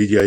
DGI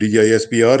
DGI SPR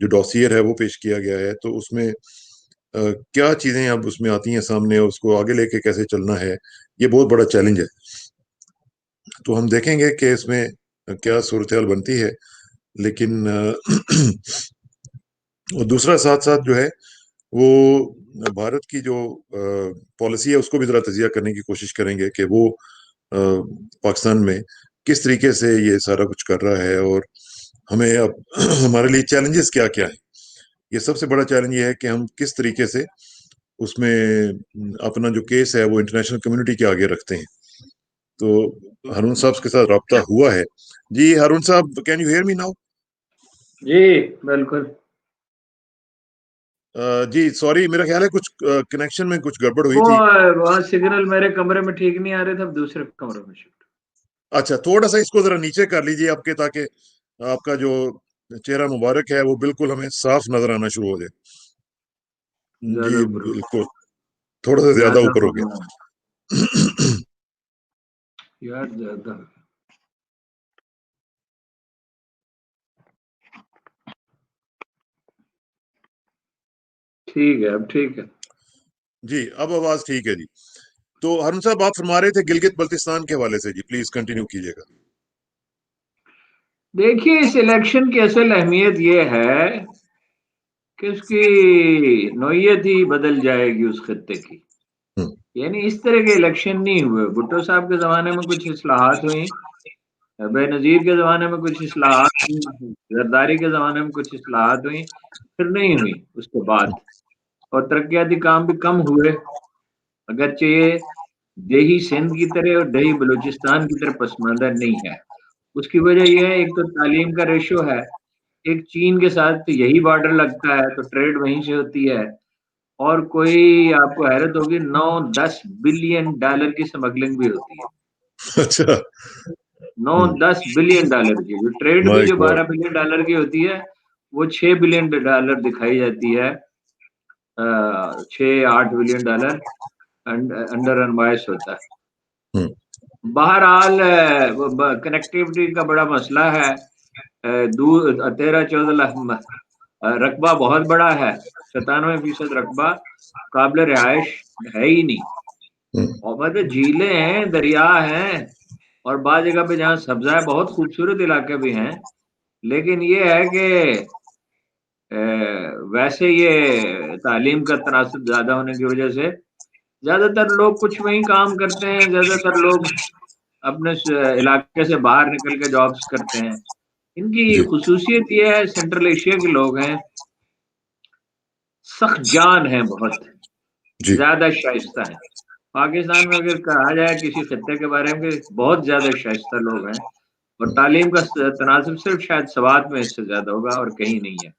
جو ڈاسیر ہے وہ پیش کیا گیا ہے، تو اس میں کیا چیزیں اب اس میں آتی ہیں سامنے، اس کو آگے لے کے کیسے چلنا ہے، یہ بہت بڑا چیلنج ہے. تو ہم دیکھیں گے کہ اس میں کیا صورتحال بنتی ہے. لیکن اور دوسرا ساتھ ساتھ جو ہے وہ بھارت کی جو پالیسی ہے اس کو بھی ذرا تجزیہ کرنے کی کوشش کریں گے کہ وہ پاکستان میں کس طریقے سے یہ سارا کچھ کر رہا ہے، اور ہمیں اب ہمارے لیے چیلنجز کیا کیا ہیں. یہ سب سے بڑا چیلنج یہ ہے کہ ہم کس طریقے سے اس میں اپنا جو کیس ہے وہ انٹرنیشنل کمیونٹی کے آگے رکھتے ہیں. تو ہارون صاحب کے ساتھ رابطہ ہوا ہے. جی ہارون صاحب، can you hear me now? جی بالکل. جی سوری، میرا خیال ہے کچھ کنیکشن میں کچھ گڑبڑ ہوئی وہ تھی. وہاں سگنل میرے کمرے میں ٹھیک نہیں آ رہے تھے، اب دوسرے کمرے میں شفٹ. اچھا، تھوڑا سا اس کو ذرا نیچے کر لیجیے آپ کے، تاکہ آپ کا جو چہرہ مبارک ہے وہ بالکل ہمیں صاف نظر آنا شروع ہو جائے. جی زیادہ اوپر بالکل، تھوڑا سا زیادہ اوپر ہو گیا. یار زیادہ. ٹھیک ہے، اب ٹھیک ہے. جی اب آواز ٹھیک ہے. جی تو ہارون صاحب، آپ فرما رہے تھے گلگت بلتستان کے حوالے سے. جی پلیز کنٹینیو کیجیے گا. دیکھیے، اس الیکشن کی اصل اہمیت یہ ہے کہ اس کی نوعیت ہی بدل جائے گی اس خطے کی. یعنی اس طرح کے الیکشن نہیں ہوئے. بھٹو صاحب کے زمانے میں کچھ اصلاحات ہوئیں، بے نظیر کے زمانے میں کچھ اصلاحات ہوئیں، زرداری کے زمانے میں کچھ اصلاحات ہوئیں، پھر نہیں ہوئی اس کے بعد. اور ترقیاتی کام بھی کم ہوئے، اگرچہ یہ دیہی سندھ کی طرح اور دیہی بلوچستان کی طرح پسماندہ نہیں ہے. اس کی وجہ یہ ہے، ایک تو تعلیم کا ریشو ہے. ایک چین کے ساتھ یہی بارڈر لگتا ہے تو ٹریڈ وہیں سے ہوتی ہے. اور کوئی آپ کو حیرت ہوگی، 9-10 بلین ڈالر کی اسمگلنگ بھی ہوتی ہے. اچھا. 9-10 بلین ڈالر کی جو ٹریڈ بھی مائی جو گاڈ. 12 بلین ڈالر کی ہوتی ہے، وہ 6 بلین ڈالر دکھائی جاتی ہے. 6-8 بلین ڈالر انڈر انوائس ہوتا ہے. بہرحال کنیکٹیوٹی کا بڑا مسئلہ ہے. 13-14 لاکھ رقبہ بہت بڑا ہے. 97% رقبہ قابل رہائش ہے ہی نہیں. اور مطلب جھیلیں ہیں، دریا ہیں، اور بعض جگہ پہ جہاں سبزہ ہے بہت خوبصورت علاقے بھی ہیں. لیکن یہ ہے کہ ویسے یہ تعلیم کا تناسب زیادہ ہونے کی وجہ سے زیادہ تر لوگ کچھ وہیں کام کرتے ہیں. زیادہ تر لوگ اپنے علاقے سے باہر نکل کے جابس کرتے ہیں. ان کی جی خصوصیت یہ ہے، سینٹرل ایشیا کے لوگ ہیں، سخت جان ہیں، بہت جی زیادہ شائستہ ہیں. پاکستان میں اگر کہا جائے کسی خطے کے بارے میں کہ بہت زیادہ شائستہ لوگ ہیں، اور تعلیم کا تناسب صرف شاید سوات میں اس سے زیادہ ہوگا اور کہیں نہیں ہے.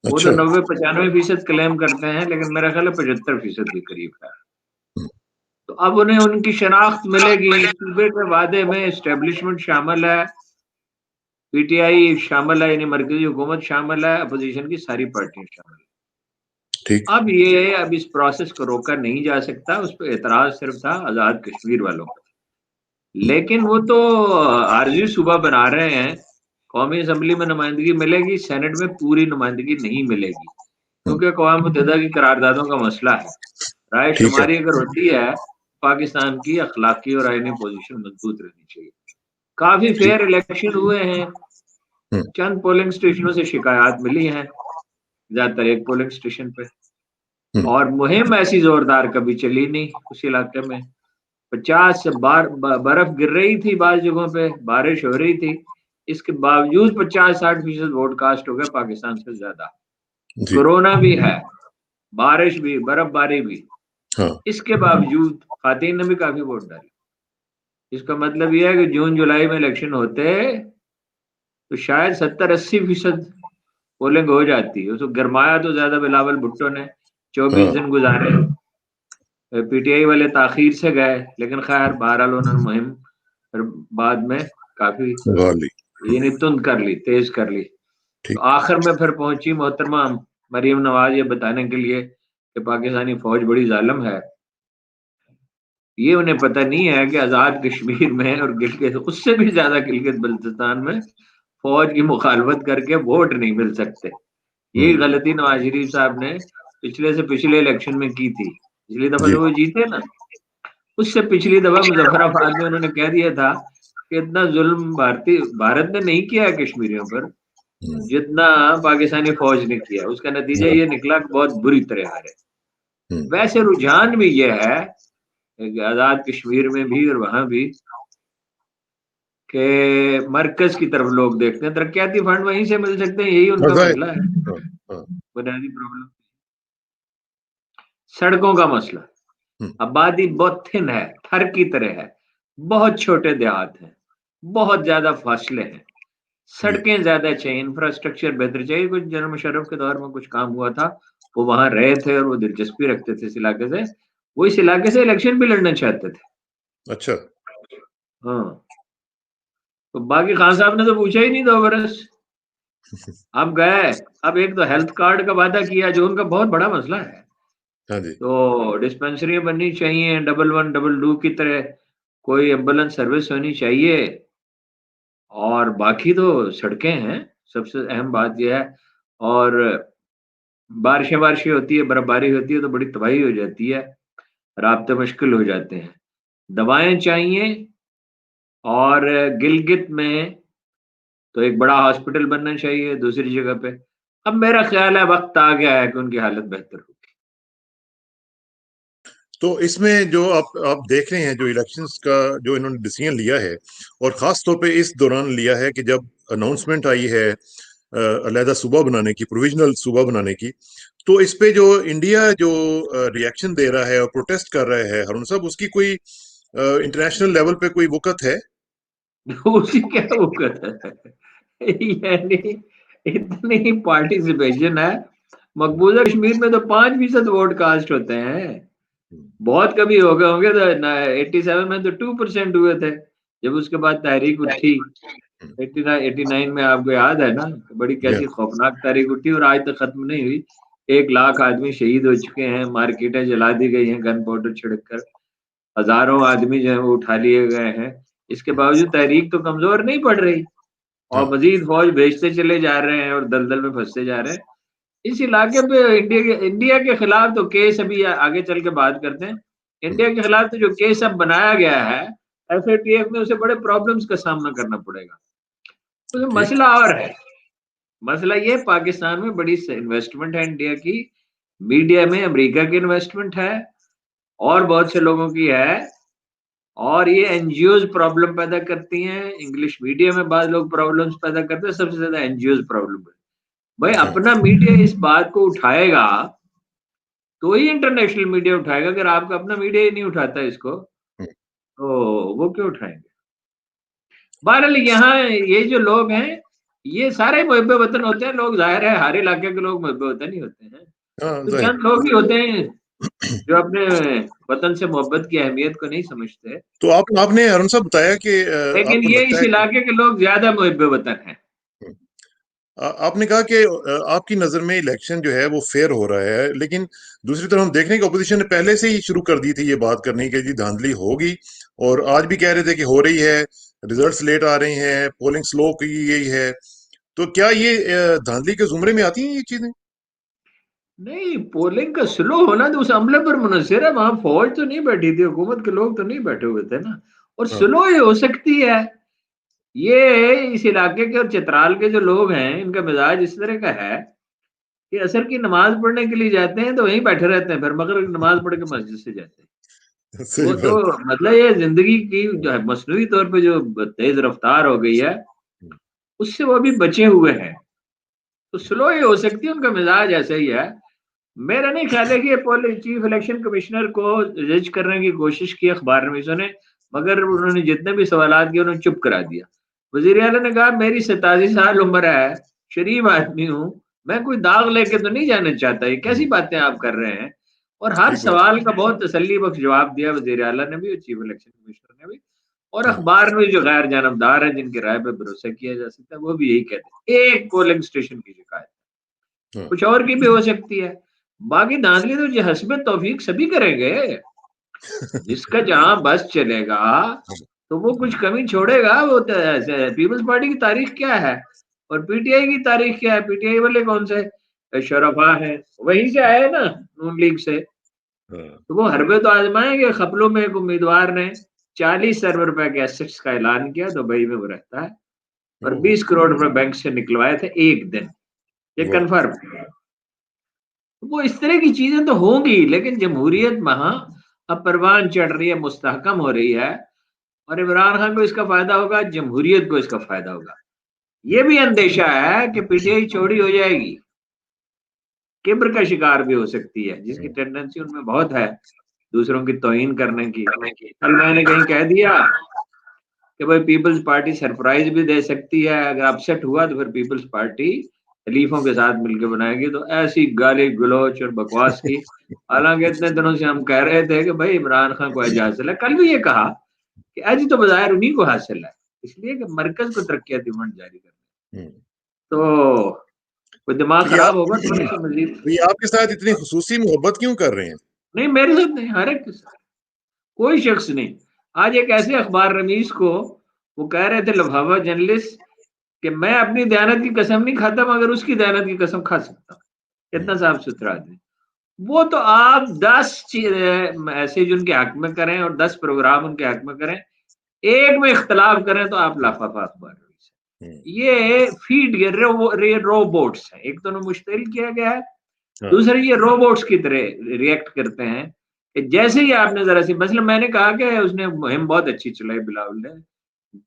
وہ تو اچھا. 90-95% کلیم کرتے ہیں، لیکن میرا خیال ہے 75% کے قریب ہے. تو اب انہیں ان کی شناخت ملے گی. صوبے کے وعدے میں اسٹیبلشمنٹ شامل ہے، پی ٹی آئی شامل ہے، یعنی مرکزی حکومت شامل ہے، اپوزیشن کی ساری پارٹیاں شامل ہیں. ٹھیک. اب اس پروسیس کو روکا نہیں جا سکتا. اس پہ اعتراض صرف تھا آزاد کشمیر والوں کا، لیکن وہ تو عارضی صوبہ بنا رہے ہیں. قومی اسمبلی میں نمائندگی ملے گی، سینٹ میں پوری نمائندگی نہیں ملے گی، کیونکہ اقوام متحدہ کی قراردادوں کا مسئلہ ہے. رائے ٹھیک ہے. شماری اگر ہوتی ہے، پاکستان کی اخلاقی اور آئینی پوزیشن مضبوط رہنی چاہیے. کافی ٹھیک. فیئر الیکشن ہوئے ہیں. چند پولنگ اسٹیشنوں سے شکایات ملی ہیں، زیادہ تر ایک پولنگ اسٹیشن پہ. اور مہم ایسی زوردار کبھی چلی نہیں اس علاقے میں. 50 سے برف گر رہی تھی، بعض جگہوں پہ بارش ہو رہی تھی، اس کے باوجود 50-60% ووٹ کاسٹ ہو گئے، پاکستان سے زیادہ. جی. کورونا بھی ہے، بارش بھی، برف باری بھی، ہاں. اس کے باوجود خواتین نے بھی کافی ووٹ ڈالے. اس کا مطلب یہ ہے کہ جون جولائی میں الیکشن ہوتے تو شاید 70-80% پولنگ ہو جاتی. اس کو گرمایا تو زیادہ بلاول بھٹو نے، 24 ہاں. دن گزارے. پی ٹی آئی والے تاخیر سے گئے، لیکن خیر بہرحال انہوں نے مہم پھر بعد میں کافی غالی. یعنی تند کر لی، تیز کر لی. تو ٹھیک. آخر میں پھر پہنچی محترمہ مریم نواز یہ بتانے کے لیے کہ پاکستانی فوج بڑی ظالم ہے. یہ انہیں پتہ نہیں ہے کہ آزاد کشمیر میں اور گلگت، اس سے بھی زیادہ گلگت بلتستان میں فوج کی مخالفت کر کے ووٹ نہیں مل سکتے. یہی غلطی نواز شریف صاحب نے پچھلے سے پچھلے الیکشن میں کی تھی. پچھلی دفعہ جو وہ جیتے نا، اس سے پچھلی دفعہ مظفر آباد میں انہوں نے کہہ دیا تھا کہ اتنا ظلم بھارت نے نہیں کیا ہے کشمیریوں پر جتنا پاکستانی فوج نے کیا. اس کا نتیجہ یہ نکلا کہ بہت بری طرح ہارے. ویسے رجحان بھی یہ ہے آزاد کشمیر میں بھی اور وہاں بھی کہ مرکز کی طرف لوگ دیکھتے ہیں، ترقیاتی فنڈ وہیں سے مل سکتے ہیں، یہی ان کا مسئلہ ہے، بنیادی پرابلم. سڑکوں کا مسئلہ، آبادی بہت تھن ہے، تھر کی طرح ہے، بہت چھوٹے دیہات ہیں، بہت زیادہ فاصلے ہیں، سڑکیں زیادہ چاہیے، انفراسٹرکچر بہتر چاہیے. کچھ جنرل مشرف کے دور میں کچھ کام ہوا تھا، وہ وہاں رہے تھے اور وہ دلچسپی رکھتے تھے اس علاقے سے، وہ اس علاقے سے الیکشن بھی لڑنا چاہتے تھے. اچھا. ہاں، تو باقی خان صاحب نے تو پوچھا ہی نہیں 2 برس. اب گئے، اب ایک تو ہیلتھ کارڈ کا وعدہ کیا جو ان کا بہت بڑا مسئلہ ہے. تو ڈسپینسریاں بننی چاہیے 1112 کی طرح، کوئی ایمبولینس سروس ہونی چاہیے، اور باقی تو سڑکیں ہیں. سب سے اہم بات یہ ہے، اور بارشیں ہوتی ہے، برف باری ہوتی ہے تو بڑی تباہی ہو جاتی ہے، رابطے مشکل ہو جاتے ہیں. دوائیں چاہیے، اور گلگت میں تو ایک بڑا ہاسپٹل بننا چاہیے دوسری جگہ پہ. اب میرا خیال ہے وقت آ گیا ہے کہ ان کی حالت بہتر ہوگی. تو اس میں جو آپ دیکھ رہے ہیں جو الیکشنز کا جو انہوں نے ڈیسیژن لیا ہے، اور خاص طور پہ اس دوران لیا ہے کہ جب اناؤنسمنٹ آئی ہے علیحدہ صوبہ بنانے کی، پروویژنل صوبہ بنانے کی، تو اس پہ جو انڈیا جو ریئیکشن دے رہا ہے اور پروٹیسٹ کر رہا ہے ہارون صاحب، اس کی کوئی انٹرنیشنل لیول پہ کوئی وقت ہے؟ اسی کیا وقت ہے، یعنی اتنی پارٹیسپیشن ہے. مقبوضہ کشمیر میں تو 5% ووٹ کاسٹ ہوتے ہیں، بہت کبھی ہو گئے ہوں گے. تو 87 میں تو 2% ہوئے تھے جب اس کے بعد تحریک اٹھی. 89 میں آپ کو یاد ہے نا، بڑی کیسی خوفناک تحریک اٹھی اور آج تک ختم نہیں ہوئی. 1 لاکھ آدمی شہید ہو چکے ہیں، مارکیٹیں جلا دی گئی ہیں گن پاؤڈر چھڑک کر، ہزاروں آدمی جو ہیں وہ اٹھا لیے گئے ہیں. اس کے باوجود تحریک تو کمزور نہیں پڑ رہی، اور مزید فوج بھیجتے چلے جا رہے ہیں اور دلدل میں پھنستے جا رہے ہیں. اس علاقے پہ انڈیا کے خلاف تو کیس ابھی آگے چل کے بات کرتے ہیں. انڈیا کے خلاف تو جو کیس اب بنایا گیا ہے ایف اے ٹی ایف میں، اسے بڑے پرابلمز کا سامنا کرنا پڑے گا. تو مسئلہ اور ہے، مسئلہ یہ پاکستان میں بڑی انویسٹمنٹ ہے انڈیا کی، میڈیا میں امریکہ کی انویسٹمنٹ ہے اور بہت سے لوگوں کی ہے، اور یہ این جی اوز پرابلم پیدا کرتی ہیں. انگلش میڈیا میں بعض لوگ پرابلمز پیدا کرتے ہیں، سب سے زیادہ این جی اوز پرابلم ہے. بھائی اپنا میڈیا اس بات کو اٹھائے گا تو ہی انٹرنیشنل میڈیا اٹھائے گا. اگر آپ کا اپنا میڈیا ہی نہیں اٹھاتا اس کو تو وہ کیوں اٹھائیں گے؟ بہرحال یہاں یہ جو لوگ ہیں یہ سارے محب وطن ہوتے ہیں. لوگ ظاہر ہے ہر علاقے کے لوگ محب وطن ہی ہوتے ہیں، تو چند لوگ ہی ہوتے ہیں جو اپنے وطن سے محبت کی اہمیت کو نہیں سمجھتے. تو آپ نے ارون صاحب بتایا کہ آپ لیکن کو یہ لگتا اس ہے علاقے کے لوگ زیادہ محب وطن ہیں. آپ نے کہا کہ آپ کی نظر میں الیکشن جو ہے وہ فیئر ہو رہا ہے، لیکن دوسری طرف ہم دیکھ رہے ہیں کہ اپوزیشن نے پہلے سے ہی شروع کر دی تھی یہ بات کرنی کہ جی دھاندلی ہوگی، اور آج بھی کہہ رہے تھے کہ ہو رہی ہے، ریزلٹس لیٹ آ رہے ہیں، پولنگ سلو کی گئی ہے. تو کیا یہ دھاندلی کے زمرے میں آتی ہیں یہ چیزیں؟ نہیں، پولنگ کا سلو ہونا تو اس عملے پر منحصر ہے. وہاں فوج تو نہیں بیٹھی تھی، حکومت کے لوگ تو نہیں بیٹھے ہوئے تھے نا، اور سلو ہی ہو سکتی ہے. یہ اس علاقے کے اور چترال کے جو لوگ ہیں ان کا مزاج اس طرح کا ہے کہ عصر کی نماز پڑھنے کے لیے جاتے ہیں تو وہیں بیٹھے رہتے ہیں، پھر مغرب کی نماز پڑھ کے مسجد سے جاتے ہیں. صحیح وہ تو بات. مطلب یہ زندگی کی جو ہے مصنوعی طور پہ جو تیز رفتار ہو گئی ہے اس سے وہ بھی بچے ہوئے ہیں، تو سلو ہی ہو سکتی ہے. ان کا مزاج ایسا ہی ہے. میرا نہیں خیال ہے کہ یہ چیف الیکشن کمشنر کو جج کرنے کی کوشش کی اخبار نویسوں نے، مگر انہوں نے جتنے بھی سوالات کیے انہوں نے چپ کرا دیا. وزیر اعلیٰ نے کہا میری 87 سال عمر ہے، شریف آدمی ہوں، میں کوئی داغ لے کے تو نہیں جانا چاہتا. یہ کیسی باتیں آپ کر رہے ہیں؟ اور ہر ٹھیک بات. سوال کا بہت تسلی بخش جواب دیا وزیر اعلیٰ نے بھی اور چیف الیکشن کمشنر نے بھی. اور اخبار میں جو غیر جانبدار ہے جن کی رائے پہ بھروسہ کیا جا سکتا ہے وہ بھی یہی کہتے ہیں ایک پولنگ اسٹیشن کی شکایت، کچھ اور کی بھی ہو سکتی ہے. باقی دھاندلی تو جو حسب توفیق سبھی کریں گے، جس کا جہاں بس چلے گا تو وہ کچھ کمی چھوڑے گا. وہ پیپلز پارٹی کی تاریخ کیا ہے اور پی ٹی آئی کی تاریخ کیا ہے؟ پی ٹی آئی والے کون سے شرفا ہے وہیں سے آئے نا نون لیگ سے، تو وہ حربے تو آزمائیں گے. خپلوں میں ایک امیدوار نے 40 ارب روپے کے ایسٹس کا اعلان کیا، دبئی میں وہ رہتا ہے، اور 20 کروڑ روپے بینک سے نکلوائے تھے ایک دن، یہ کنفرم. وہ اس طرح کی چیزیں تو ہوں گی، لیکن جمہوریت وہاں اب پروان چڑھ رہی ہے، مستحکم ہو رہی ہے، اور عمران خان کو اس کا فائدہ ہوگا، جمہوریت کو اس کا فائدہ ہوگا. یہ بھی اندیشہ ہے کہ پی ٹی آئی چوڑی ہو جائے گی، کبر کا شکار بھی ہو سکتی ہے، جس کی ٹینڈنسی ان میں بہت ہے دوسروں کی توہین کرنے کی. کل میں نے کہیں کہہ دیا کہ بھائی پیپلز پارٹی سرپرائز بھی دے سکتی ہے، اگر اپسیٹ ہوا تو پھر پیپلز پارٹی خلیفوں کے ساتھ مل کے بنائے گی. تو ایسی گالی گلوچ اور بکواس کی، حالانکہ اتنے دنوں سے ہم کہہ رہے تھے کہ بھائی عمران خان کو ایج حاصل ہے. کل بھی یہ کہا کہ ایج تو بظاہر انہیں کو حاصل ہے، اس لیے کہ مرکز کو ترقیاتی فنڈ جاری کرنا. تو کوئی دماغ تو خراب ہوگا تھوڑی سی مزید. یہ آپ کے ساتھ اتنی خصوصی محبت کیوں کر رہے ہیں؟ نہیں میرے ساتھ نہیں، ہر ایک کے ساتھ، کوئی شخص نہیں. آج ایک ایسے اخبار رمیز کو وہ کہہ رہے تھے لفافہ جرنلسٹ کہ میں اپنی دیانت کی قسم نہیں کھاتا مگر اس کی دیانت کی قسم کھا سکتا ہوں. اتنا صاف ستھرا آدمی. وہ تو آپ 10 میسج ان کے حق میں کریں اور 10 پروگرام ان کے حق میں کریں، ایک میں اختلاف کریں تو آپ لفافہ اخبار رمیز. یہ فیڈ روبوٹس ہیں، ایک تو انہیں مشتعل کیا گیا ہے، دوسرے یہ روبوٹس کی طرح ریئیکٹ کرتے ہیں کہ جیسے ہی آپ نے ذرا سی، مثلا میں نے کہا کہ اس نے مہم بہت اچھی چلائی، بلاول نے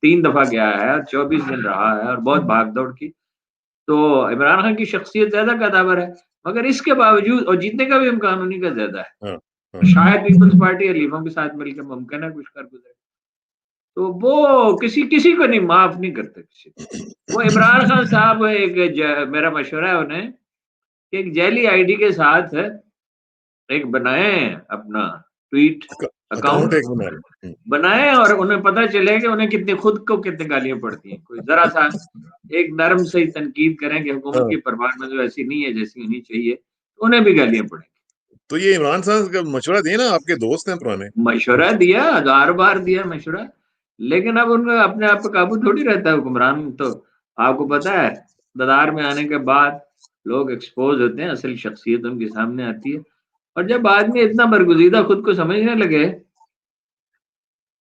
3 دفعہ گیا ہے اور 24 دن رہا ہے اور بہت بھاگ دوڑ کی. تو عمران خان کی شخصیت زیادہ قدابر ہے، مگر اس کے باوجود، اور جیتنے کا بھی امکان انہیں کا زیادہ ہے، شاید پیپلز پارٹی علیفوں کے ساتھ مل کے ممکن ہے کچھ کر گزرے. تو وہ کسی کو نہیں معاف نہیں کرتے کسی کو. وہ عمران خان صاحب ایک میرا مشورہ ہے انہیں کہ ایک جعلی آئی ڈی کے ساتھ ایک بنائے اپنا ٹویٹ اکاؤنٹ بنائے، اور انہیں پتہ چلے کہ انہیں کتنی خود کو کتنی گالیاں پڑتی ہیں. کوئی ذرا سا ایک نرم سے تنقید کریں کہ حکومت کی پرواز جو ایسی نہیں ہے جیسی ہونی چاہیے، تو انہیں بھی گالیاں پڑیں. تو یہ عمران صاحب کا مشورہ دیں نا، آپ کے دوست ہیں پرانے. مشورہ دیا، 1000 بار دیا مشورہ، لیکن اب ان کا اپنے آپ پہ قابو تھوڑی رہتا ہے حکمران. تو آپ کو پتا ہے ددار میں آنے کے بعد لوگ ایکسپوز ہوتے ہیں، اصل شخصیت ان کے سامنے آتی ہے. اور جب آدمی اتنا برگزیدہ خود کو سمجھنے لگے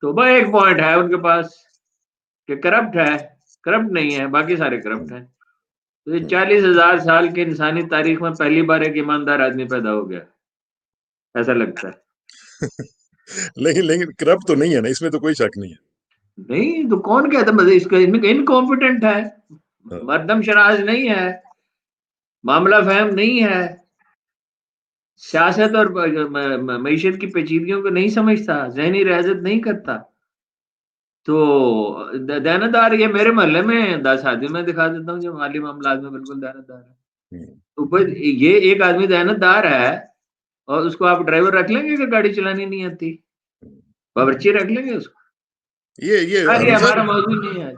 تو بھائی ایک پوائنٹ ہے ان کے پاس کہ کرپٹ ہے، کرپٹ نہیں ہے، باقی سارے کرپٹ ہیں. تو یہ 40,000 سال کی انسانی تاریخ میں پہلی بار ایک ایماندار آدمی پیدا ہو گیا، ایسا لگتا ہے. لیکن کرپٹ تو نہیں ہے نا، اس میں تو کوئی شک نہیں ہے. نہیں تو کون کہتا ہے اس کا انکمپیٹنٹ ہے، مردم شناس نہیں ہے، معاملہ فہم نہیں ہے، سیاست اور معیشت کی پیچیدگیوں کو نہیں سمجھتا، ذہنی ریاضت نہیں کرتا. تو دیانتدار یہ میرے محلے میں 10 آدمی میں دکھا دیتا ہوں جو مالی معاملات میں بالکل دیانتدار ہے. تو یہ ایک آدمی دیانتدار ہے اور اس کو آپ ڈرائیور رکھ لیں گے کہ گاڑی چلانی نہیں آتی، باورچی رکھ لیں گے اس کو. یہ ہمارا موضوع نہیں ہے آج.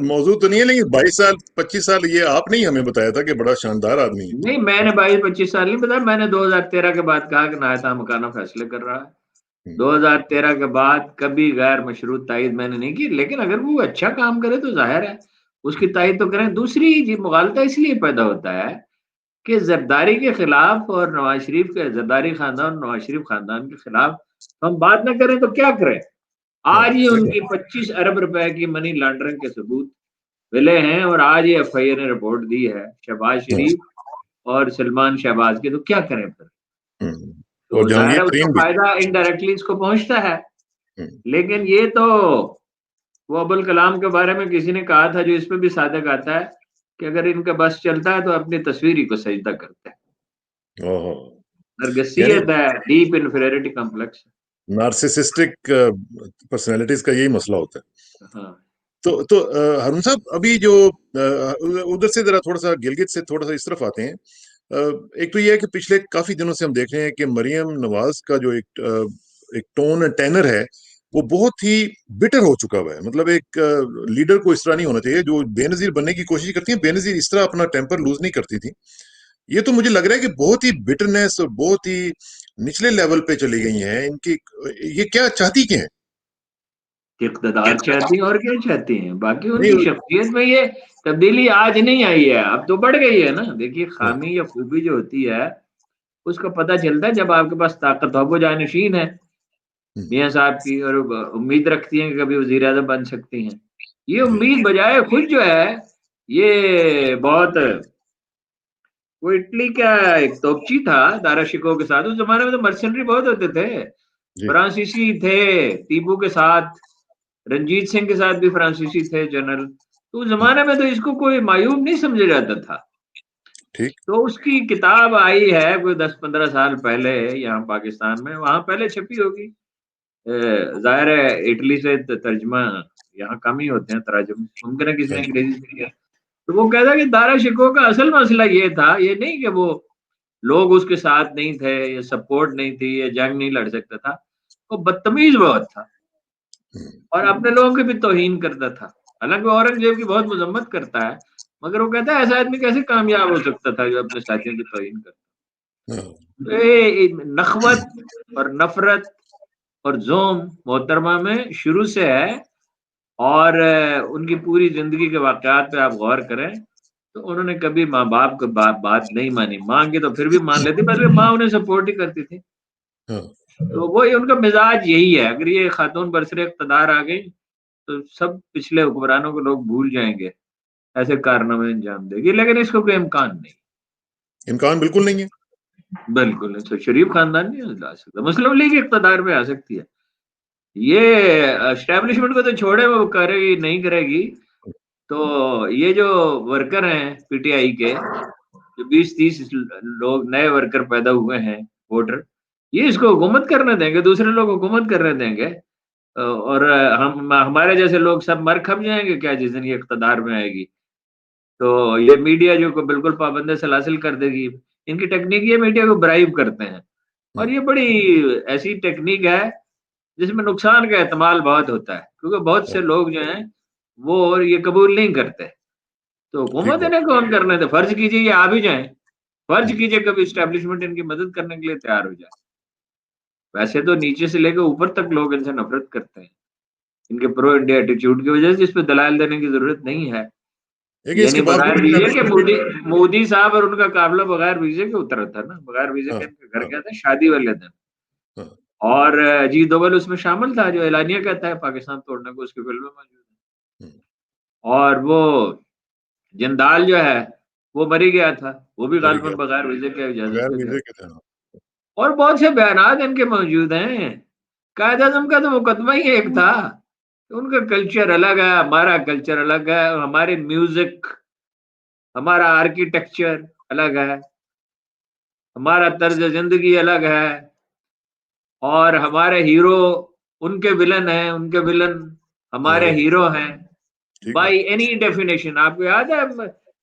موضوع تو نہیں ہے، لیکن 22 سال 25 سال یہ آپ نے ہی ہمیں بتایا تھا کہ بڑا شاندار آدمی ہے. نہیں میں نے 22-25 سال نہیں بتایا، میں نے 2013 کے بعد کہا کہ نہایت مکانہ فیصلے کر رہا ہے. 2013 کے بعد کبھی غیر مشروط تائید میں نے نہیں کی، لیکن اگر وہ اچھا کام کرے تو ظاہر ہے اس کی تائید تو کریں. دوسری مغالطہ اس لیے پیدا ہوتا ہے کہ زرداری کے خلاف اور نواز شریف کے زرداری خاندان اور نواز شریف خاندان کے خلاف ہم بات نہ کریں تو کیا کریں. آج ہی ان کی 25 ارب روپے کی منی لانڈرنگ کے ثبوت ملے ہیں، اور آج یہ ایف آئی اے نے رپورٹ دی ہے شہباز شریف اور سلمان شہباز کے. تو کیا کریں پھر؟ تو ظاہر ہے اس کا فائدہ انڈائریکٹلی اس کو پہنچتا ہے. لیکن یہ تو وہ ابوالکلام کے بارے میں کسی نے کہا تھا جو اس پہ بھی صادق آتا ہے کہ اگر ان کا بس چلتا ہے تو اپنی تصویری کو سجدہ کرتے ہیں. نرگسیت ہے، ڈیپ انفیریٹی کمپلیکس، نارسسسٹک پرسنالٹیز کا یہی مسئلہ ہوتا ہے. ہاں. تو ہارون صاحب ابھی جو ادھر سے ذرا تھوڑا سا گلگت سے تھوڑا سا اس طرف آتے ہیں. ایک تو یہ ہے کہ پچھلے کافی دنوں سے ہم دیکھ رہے ہیں کہ مریم نواز کا جو ایک ٹون ٹینر ہے وہ بہت ہی بٹر ہو چکا ہوا ہے. مطلب ایک لیڈر کو اس طرح نہیں ہونا چاہیے، جو بے نظیر بننے کی کوشش کرتی ہیں بے نظیر اس طرح اپنا ٹیمپر لوز نہیں کرتی تھی. یہ تو مجھے لگ رہا ہے کہ بہت ہی بٹرنس اور بہت ہی نچلے لیول پہ چلی گئی ہیں ان کی. یہ کیا چاہتی کیا ہیں؟ اقتدار چاہتی ہیں اور کیا چاہتی ہیں. باقی ان کی نہیں. شخصیت میں یہ تبدیلی آج نہیں آئی ہے، اب تو بڑھ گئی ہے نا. دیکھیے خامی یا خوبی جو ہوتی ہے اس کا پتہ چلتا ہے جب آپ کے پاس طاقت ہو. وہ جانشین ہے میاں صاحب کی اور امید رکھتی ہیں کہ کبھی وزیر اعظم بن سکتی ہیں. یہ جی امید بجائے خود جو ہے یہ بہت، وہ اٹلی کا ایک توپچی تھا دارا شکو کے ساتھ. اس زمانے میں تو مرسنری بہت ہوتے تھے، جی فرانسیسی تھے ٹیپو کے ساتھ، رنجیت سنگھ کے ساتھ بھی فرانسیسی تھے جنرل. تو اس زمانے میں تو اس کو کوئی معیوب نہیں سمجھا جاتا تھا. ٹھیک. تو اس کی کتاب آئی ہے کوئی 10-15 سال پہلے یہاں پاکستان میں، وہاں پہلے چھپی ہوگی. ظاہر ہے اٹلی سے ترجمہ یہاں کم ہی ہوتے ہیں تراجم، ممکن ہے کسی ہاں نے جی. انگریزی سے کیا. تو وہ کہتا کہ دارا شکو کا اصل مسئلہ یہ تھا، یہ نہیں کہ وہ لوگ اس کے ساتھ نہیں تھے یا سپورٹ نہیں تھی یا جنگ نہیں لڑ سکتا تھا، وہ بدتمیز بہت تھا اور اپنے لوگوں کی بھی توہین کرتا تھا. حالانکہ اورنگزیب کی بہت مذمت کرتا ہے، مگر وہ کہتا ہے ایسا آدمی کیسے کامیاب ہو سکتا تھا جو اپنے ساتھیوں کی توہین کرتا. ہاں. نخوت اور نفرت اور زوم محترمہ میں شروع سے ہے. اور ان کی پوری زندگی کے واقعات پہ آپ غور کریں تو انہوں نے کبھی ماں باپ کو بات نہیں مانی. ماں کی تو پھر بھی مان لیتی، بلکہ ماں انہیں سپورٹ ہی کرتی تھی. ہاں. تو وہی ان کا مزاج یہی ہے. اگر یہ خاتون برسر اقتدار آ گئی تو سب پچھلے حکمرانوں کو لوگ بھول جائیں گے، ایسے کارنامے انجام دے گی. لیکن اس کو کوئی امکان نہیں، امکان بالکل نہیں ہے. بالکل نہیں. تو شریف خاندان نہیں لا سکتا. مسلم لیگ اقتدار میں آ سکتی ہے. یہ اسٹیبلشمنٹ کو تو چھوڑے، وہ کرے گی نہیں کرے گی. تو یہ جو ورکر ہیں پی ٹی آئی کے، جو 20-30 لوگ نئے ورکر پیدا ہوئے ہیں ووٹر، یہ اس کو حکومت کرنے دیں گے، دوسرے لوگ حکومت کرنے دیں گے. اور ہمارے جیسے لوگ سب مر کھپ جائیں گے کیا جس دن یہ اقتدار میں آئے گی. تو یہ میڈیا جو کو بالکل پابند سلاسل کر دے گی. ان کی ٹیکنیک یہ میڈیا کو برائب کرتے ہیں، اور یہ بڑی ایسی ٹیکنیک ہے جس میں نقصان کا احتمال بہت ہوتا ہے، کیونکہ بہت سے لوگ جو ہیں وہ یہ قبول نہیں کرتے. تو ٹھیک حکومت بات. انہیں کون کرنے تھے؟ فرض کیجیے یہ آ بھی جائیں، فرض کیجیے کبھی اسٹیبلشمنٹ ان کی مدد کرنے کے لیے تیار ہو جائے. ویسے تو نیچے سے لے کے اوپر تک لوگ ان سے نفرت کرتے ہیں ان کے پرو انڈیا ایٹیچیوڈ کی وجہ سے، جس پہ دلائل دینے کی ضرورت نہیں ہے. لیکن اس یعنی کے بغیر باوجود ویزے کے اسٹیبلشمنٹ. مودی صاحب اور ان کا قابلہ بغیر ویزے کے اترا تھا نا. بغیر ویزے ہاں کے ان کے گھر ہاں گیا تھا شادی والے دن. ہاں. اور اجیت دوول اس میں شامل تھا جو اعلانیہ کہتا ہے پاکستان توڑنے کو، اس کی فلم میں موجود ہے. اور وہ جندال جو ہے وہ مری گیا تھا، وہ بھی مری غالباً گیا. بغیر ویزے کے اجازت بغیر سے گیا. ویزے کے تھے. اور بہت سے بیانات ان کے موجود ہیں. قائد اعظم کا تو مقدمہ ہی ایک تھا کہ ان کا کلچر الگ ہے، ہمارا کلچر الگ ہے، اور ہمارے میوزک، ہمارا آرکیٹیکچر الگ ہے، ہمارا طرز زندگی الگ ہے، اور ہمارے ہیرو ان کے ولن ہیں، ان کے ولن ہمارے ہمارے. ہیرو ہیں. ٹھیک بات. By any definition. آپ کو یاد ہے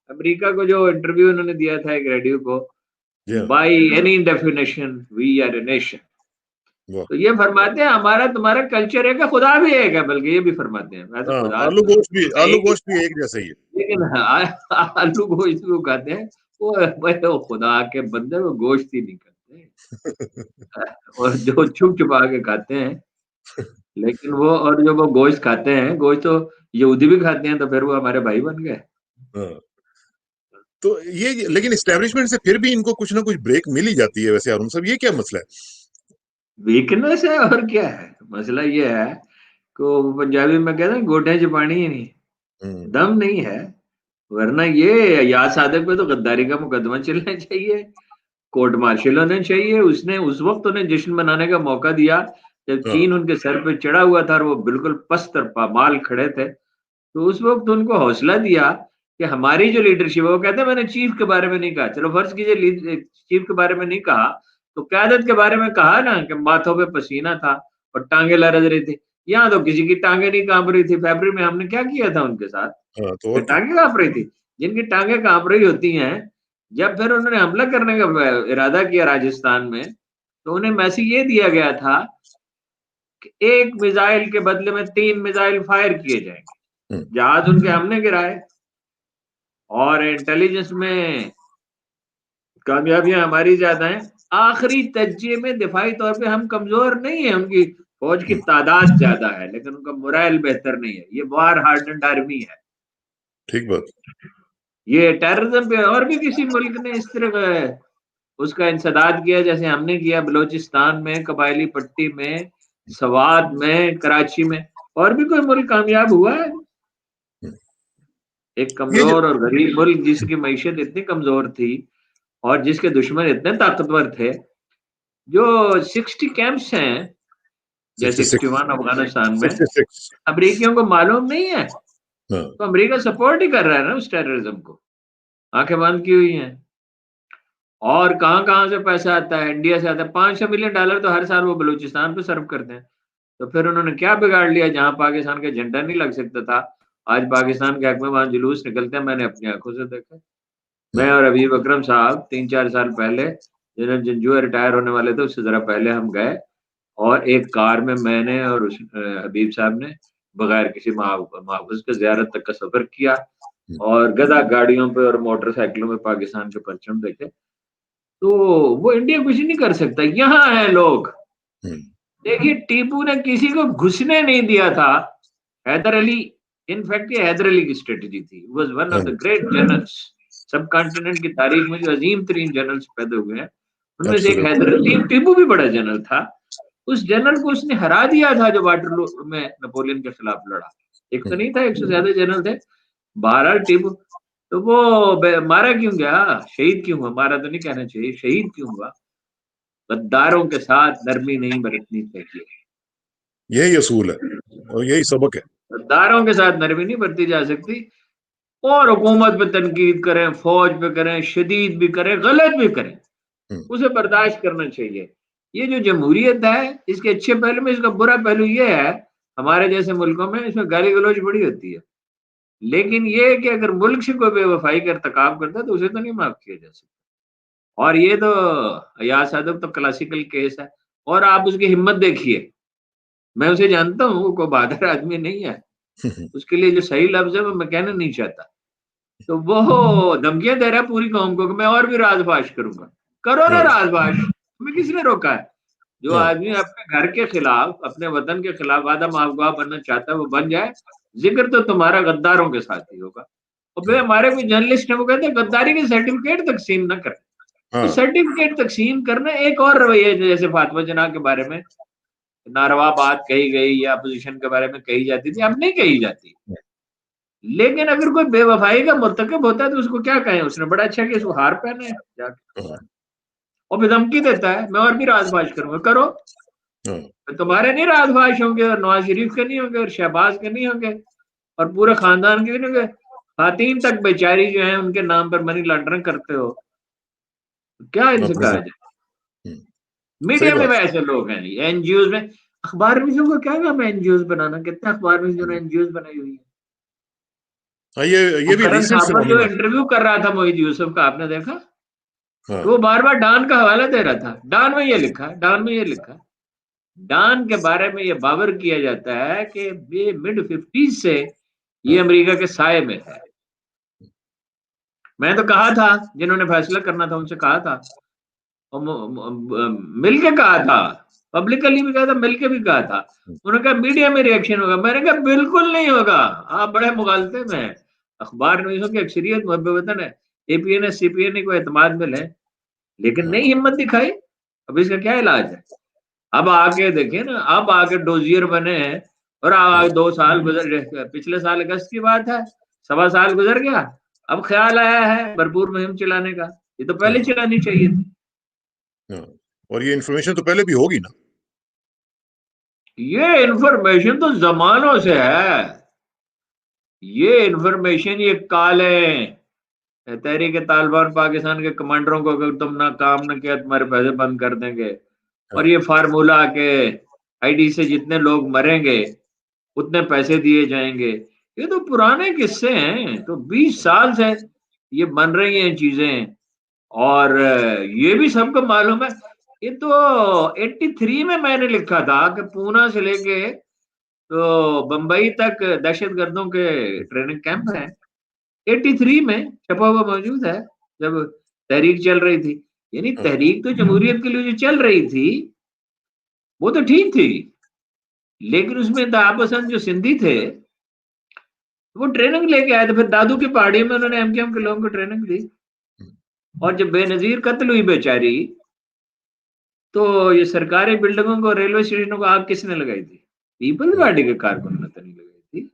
امریکہ کو جو انٹرویو انہوں نے دیا تھا ایک ریڈیو کو، جی ہاں. By any definition we are a nation. واہ. تو یہ فرماتے ہیں ہمارا تمہارا کلچر ایک ہے، خدا بھی ایک ہے. بلکہ یہ بھی فرماتے ہیں ویسے ہاں. خدا آلو گوشت بھی، ہے آلو ایک ہی، گوشت بھی ایک جیسا ہی ہے. لیکن آلو گوشت کو کہتے ہیں وہ خدا کے بندے وہ گوشت ہی نہیں کرتے، اور جو چھپ چھپا کے کھاتے ہیں. لیکن وہ اور جو وہ گوشت کھاتے ہیں، گوشت تو یہودی بھی کھاتے ہیں، تو پھر وہ ہمارے بھائی بن گئے. ہاں. تو یہ لیکن اسٹیبلشمنٹ سے پھر بھی ان کو کچھ نہ کچھ بریک مل ہی جاتی ہے. ویسے ہارون صاحب یہ کیا مسئلہ ہے؟ ویکنس ہے اور کیا ہے. مسئلہ یہ ہے کہ وہ پنجابی میں کہتے ہیں گوڈے چپانی ہی نہیں، دم نہیں ہے. ورنہ یہ یاد صادق پہ تو غداری کا مقدمہ چلنا چاہیے، کورٹ مارشل ہونا چاہیے. اس نے اس وقت انہیں جشن منانے کا موقع دیا جب ہاں. چین ان کے سر پہ چڑھا ہوا تھا اور وہ بالکل پست اور پامال کھڑے تھے. تو اس وقت ان کو حوصلہ دیا کہ ہماری جو لیڈرشپ ہے، وہ کہتے ہیں میں نے چیف کے بارے میں نہیں کہا. چلو فرض کیجیے چیف کے بارے میں نہیں کہا تو قیادت کے بارے میں کہا نا کہ ماتھوں پہ پسینہ تھا اور ٹانگیں لرز رہی تھی. یہاں تو کسی کی ٹانگیں نہیں کانپ رہی تھی. فیبرری میں ہم نے کیا کیا تھا ان کے ساتھ، ہاں. تو اور کیا. ٹانگیں کانپ رہی تھی. جن کی ٹانگیں کانپ رہی ہوتی ہیں، جب پھر انہوں نے حملہ کرنے کا ارادہ کیا راجستھان میں، تو انہیں میسج یہ دیا گیا تھا کہ ایک میزائل کے بدلے میں 3 میزائل فائر کیے جائیں گے. جہاز ان کے ہم نے گرائے، اور انٹیلیجنس میں کامیابیاں ہماری زیادہ ہیں. آخری تجزیے میں دفاعی طور پہ ہم کمزور نہیں ہیں ان کی فوج کی تعداد زیادہ ہے لیکن ان کا morale بہتر نہیں ہے. یہ وار ہارڈنڈ آرمی ہے. ٹھیک بات. یہ ٹیررزم پہ اور بھی کسی ملک نے اس طرح اس کا انسداد کیا جیسے ہم نے کیا بلوچستان میں, قبائلی پٹی میں, سوات میں, کراچی میں, اور بھی کوئی ملک کامیاب ہوا ہے؟ ایک یہ جو کمزور اور غریب ملک جس کی معیشت اتنی کمزور تھی اور جس کے دشمن اتنے طاقتور تھے, جو 60 کیمپس ہیں جیسے 66 61 افغانستان میں, 66. امریکیوں کو معلوم نہیں ہے ہاں. تو امریکہ سپورٹ ہی کر رہا ہے نا اس ٹیررزم کو, آنکھیں بند کی ہوئی ہیں. اور کہاں کہاں سے پیسہ آتا ہے, انڈیا سے آتا ہے. $500 ملین تو ہر سال وہ بلوچستان پہ صرف کرتے ہیں. تو پھر انہوں نے کیا بگاڑ لیا؟ جہاں پاکستان کا جھنڈا نہیں لگ سکتا تھا, آج پاکستان کے حق میں وہاں جلوس نکلتے ہیں. میں نے اپنی آنکھوں سے دیکھا. میں اور حبیب اکرم صاحب 3-4 سال پہلے, جنرل جنجو ریٹائر ہونے والے تھے اس سے ذرا پہلے ہم گئے, اور ایک کار میں نے اور حبیب صاحب نے بغیر کسی محافظ کے زیارت تک کا سفر کیا, اور گدا گاڑیوں پہ اور موٹر سائیکلوں میں پاکستان کے پرچم دیکھے. تو وہ انڈیا کچھ نہیں کر سکتا. یہاں ہیں لوگ. دیکھیے ٹیپو نے کسی کو گھسنے نہیں دیا تھا. حیدر علی, انفیکٹ یہ حیدر علی کی اسٹریٹجی تھی. Was one of the great generals. Sub continent کی تاریخ میں جو عظیم ترین جنرلز پیدا ہوئے ہیں ان میں سے ایک حیدر علی. ٹیپو بھی بڑا جنرل تھا. اس جنرل کو اس نے ہرا دیا تھا جو واٹرلو میں نپولین کے خلاف لڑا. ایک تو نہیں تھا, 100 سے زیادہ جنرل تھے. بہرحال ٹیپو تو وہ مارا کیوں گیا, شہید کیوں ہوا؟ مارا تو نہیں کہنا چاہیے, شہید کیوں ہوا؟ غداروں کے ساتھ نرمی نہیں برتنی چاہیے. یہی اصول ہے اور یہی سبق ہے. غداروں کے ساتھ نرمی نہیں برتی جا سکتی. اور حکومت پہ تنقید کریں, فوج پہ کریں, شدید بھی کریں, غلط بھی کریں, اسے برداشت کرنا چاہیے. یہ جو جمہوریت ہے اس کے اچھے پہلو میں, اس کا برا پہلو یہ ہے ہمارے جیسے ملکوں میں اس میں گالی گلوچ بڑی ہوتی ہے. لیکن یہ کہ اگر ملک سے کوئی بے وفائی کا ارتکاب کرتا ہے تو اسے تو نہیں معاف کیا جا سکتا. اور یہ تو ایاز صادق تو کلاسیکل کیس ہے. اور آپ اس کی ہمت دیکھیے, میں اسے جانتا ہوں, وہ کوئی بہادر آدمی نہیں ہے. اس کے لیے جو صحیح لفظ ہے وہ میں کہنا نہیں چاہتا. تو وہ دھمکیاں دے رہا ہے پوری قوم کو کہ میں اور بھی راز فاش کروں گا. کرو نا راز فاش, تمہیں کس نے روکا ہے؟ جو آدمی اپنے گھر کے خلاف, اپنے وطن کے خلاف آدم افواہ بننا چاہتا ہے وہ بن جائے. ذکر تو تمہارا غداروں کے ساتھ ہی ہوگا. اور پھر ہمارے کوئی جرنلسٹ ہیں وہ کہتے ہیں غداری کے سرٹیفکیٹ تقسیم نہ کریں. تو سرٹیفکیٹ تقسیم کرنا ایک اور رویہ ہے. جیسے فاطمہ جناح کے بارے میں ناروا بات کہی گئی یا اپوزیشن کے بارے میں کہی جاتی تھی, اب نہیں کہی جاتی. لیکن اگر کوئی بے وفائی کا مرتکب ہوتا ہے تو اس کو کیا کہیں؟ اس نے بڑا اچھا کہ اس کو ہار پہنا ہے جا کے, اور پھر دھمکی دیتا ہے میں اور بھی راز فاش کروں گا. کرو, تمہارے نہیں راز فاش ہوں گے, اور نواز شریف کے نہیں ہوں گے, اور شہباز کے نہیں ہوں گے, اور پورے خاندان کے نہیں ہوں گے. خواتین تک بیچاری جو ہیں ان کے نام پر منی لانڈرنگ کرتے ہو, کیا ان سے کہا جائے؟ میڈیا میں ایسے لوگ ہیں, این جی اوز میں, اخبار نویسوں کو کیا کام ہے این جی اوز بنانا؟ کتنے اخبار نویسوں نے این جی اوز بنائی ہوئی ہیں. یہ بھی کرن ریسنٹ صاحب جو فینومینا. انٹرویو کر رہا تھا موحید یوسف کا, آپ نے دیکھا تو وہ بار بار ڈان کا حوالہ دے رہا تھا. ڈان میں یہ لکھا, ڈان میں یہ لکھا. ڈان کے بارے میں یہ باور کیا جاتا ہے کہ یہ mid 50s سے یہ امریکہ کے سائے میں ہے. میں تو کہا تھا, جنہوں نے فیصلہ کرنا تھا ان سے کہا تھا, مل کے کہا تھا, پبلکلی بھی کہا تھا, مل کے بھی کہا تھا. انہوں نے کہا میڈیا میں ریئیکشن ہوگا. میں نے کہا بالکل نہیں ہوگا, آپ بڑے مغالطے میں ہیں. اخبار نویسوں کی اکثریت محب وطن ہے. اے پی این ایس, سی پی این اے کو اعتماد میں لیں, لیکن نہیں ہمت دکھائی. اب اس کا کیا علاج ہے؟ اب آگے دیکھیں نا, اب آگے ڈوزیئر بنے ہیں, اور 2 سال گزر, پچھلے سال اگست کی بات ہے, 1.25 سال گزر گیا, اب خیال آیا ہے بھرپور مہم چلانے کا. یہ تو پہلے چلانی چاہیے تھی. اور یہ انفارمیشن تو پہلے بھی ہوگی نا. یہ انفارمیشن تو زمانوں سے ہے. یہ انفارمیشن یہ کالیں تحریک طالبان پاکستان کے کمانڈروں کو اگر تم نہ کام نہ کیا تمہارے پیسے بند کر دیں گے, اور یہ فارمولا کہ آئی ڈی سے جتنے لوگ مریں گے اتنے پیسے دیے جائیں گے, یہ تو پرانے قصے ہیں. تو 20 سال سے یہ بن رہی ہیں چیزیں, اور یہ بھی سب کو معلوم ہے. یہ تو 83 میں نے لکھا تھا کہ پونا سے لے کے تو بمبئی تک دہشت گردوں کے ٹریننگ کیمپ ہیں. 83 میں چھپا ہوا موجود ہے, جب تحریک چل رہی تھی. یعنی تحریک تو جمہوریت کے لیے جو چل رہی تھی وہ تو ٹھیک تھی, لیکن اس میں انتہا پسند جو سندھی تھے وہ ٹریننگ لے کے آئے تھے، پھر دادو کی پہاڑی میں انہوں نے ایم کیو ایم کے لوگوں کو ٹریننگ دی، اور جب بے نظیر قتل ہوئی بیچاری تو یہ سرکاری بلڈنگوں کو، ریلوے اسٹیشنوں کو آگ کس نے لگائی تھی؟ پیپلز پارٹی کے کارکنوں نے تو نہیں لگائی تھی،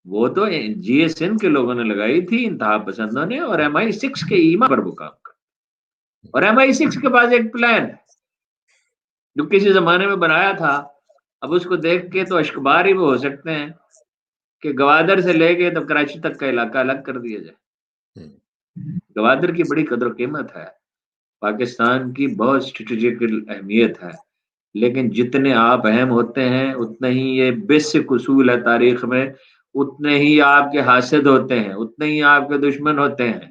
وہ تو جی ایس این کے لوگوں نے لگائی تھی، انتہا پسندوں نے، اور ایم آئی 6 کے ایما پر وہ کام کر، اور ایم آئی 6 کے پاس ایک پلان ہے جو کسی زمانے میں بنایا تھا، اب اس کو دیکھ کے تو اشکبار ہی وہ ہو سکتے ہیں کہ گوادر سے لے کے تو کراچی تک کا علاقہ الگ کر دیا جائے۔ گوادر کی بڑی قدر و قیمت ہے، پاکستان کی بہت اسٹریٹجیکل اہمیت ہے، لیکن جتنے آپ اہم ہوتے ہیں اتنے ہی یہ بیسک اصول ہے تاریخ میں، اتنے ہی آپ کے حاسد ہوتے ہیں، اتنے ہی آپ کے دشمن ہوتے ہیں۔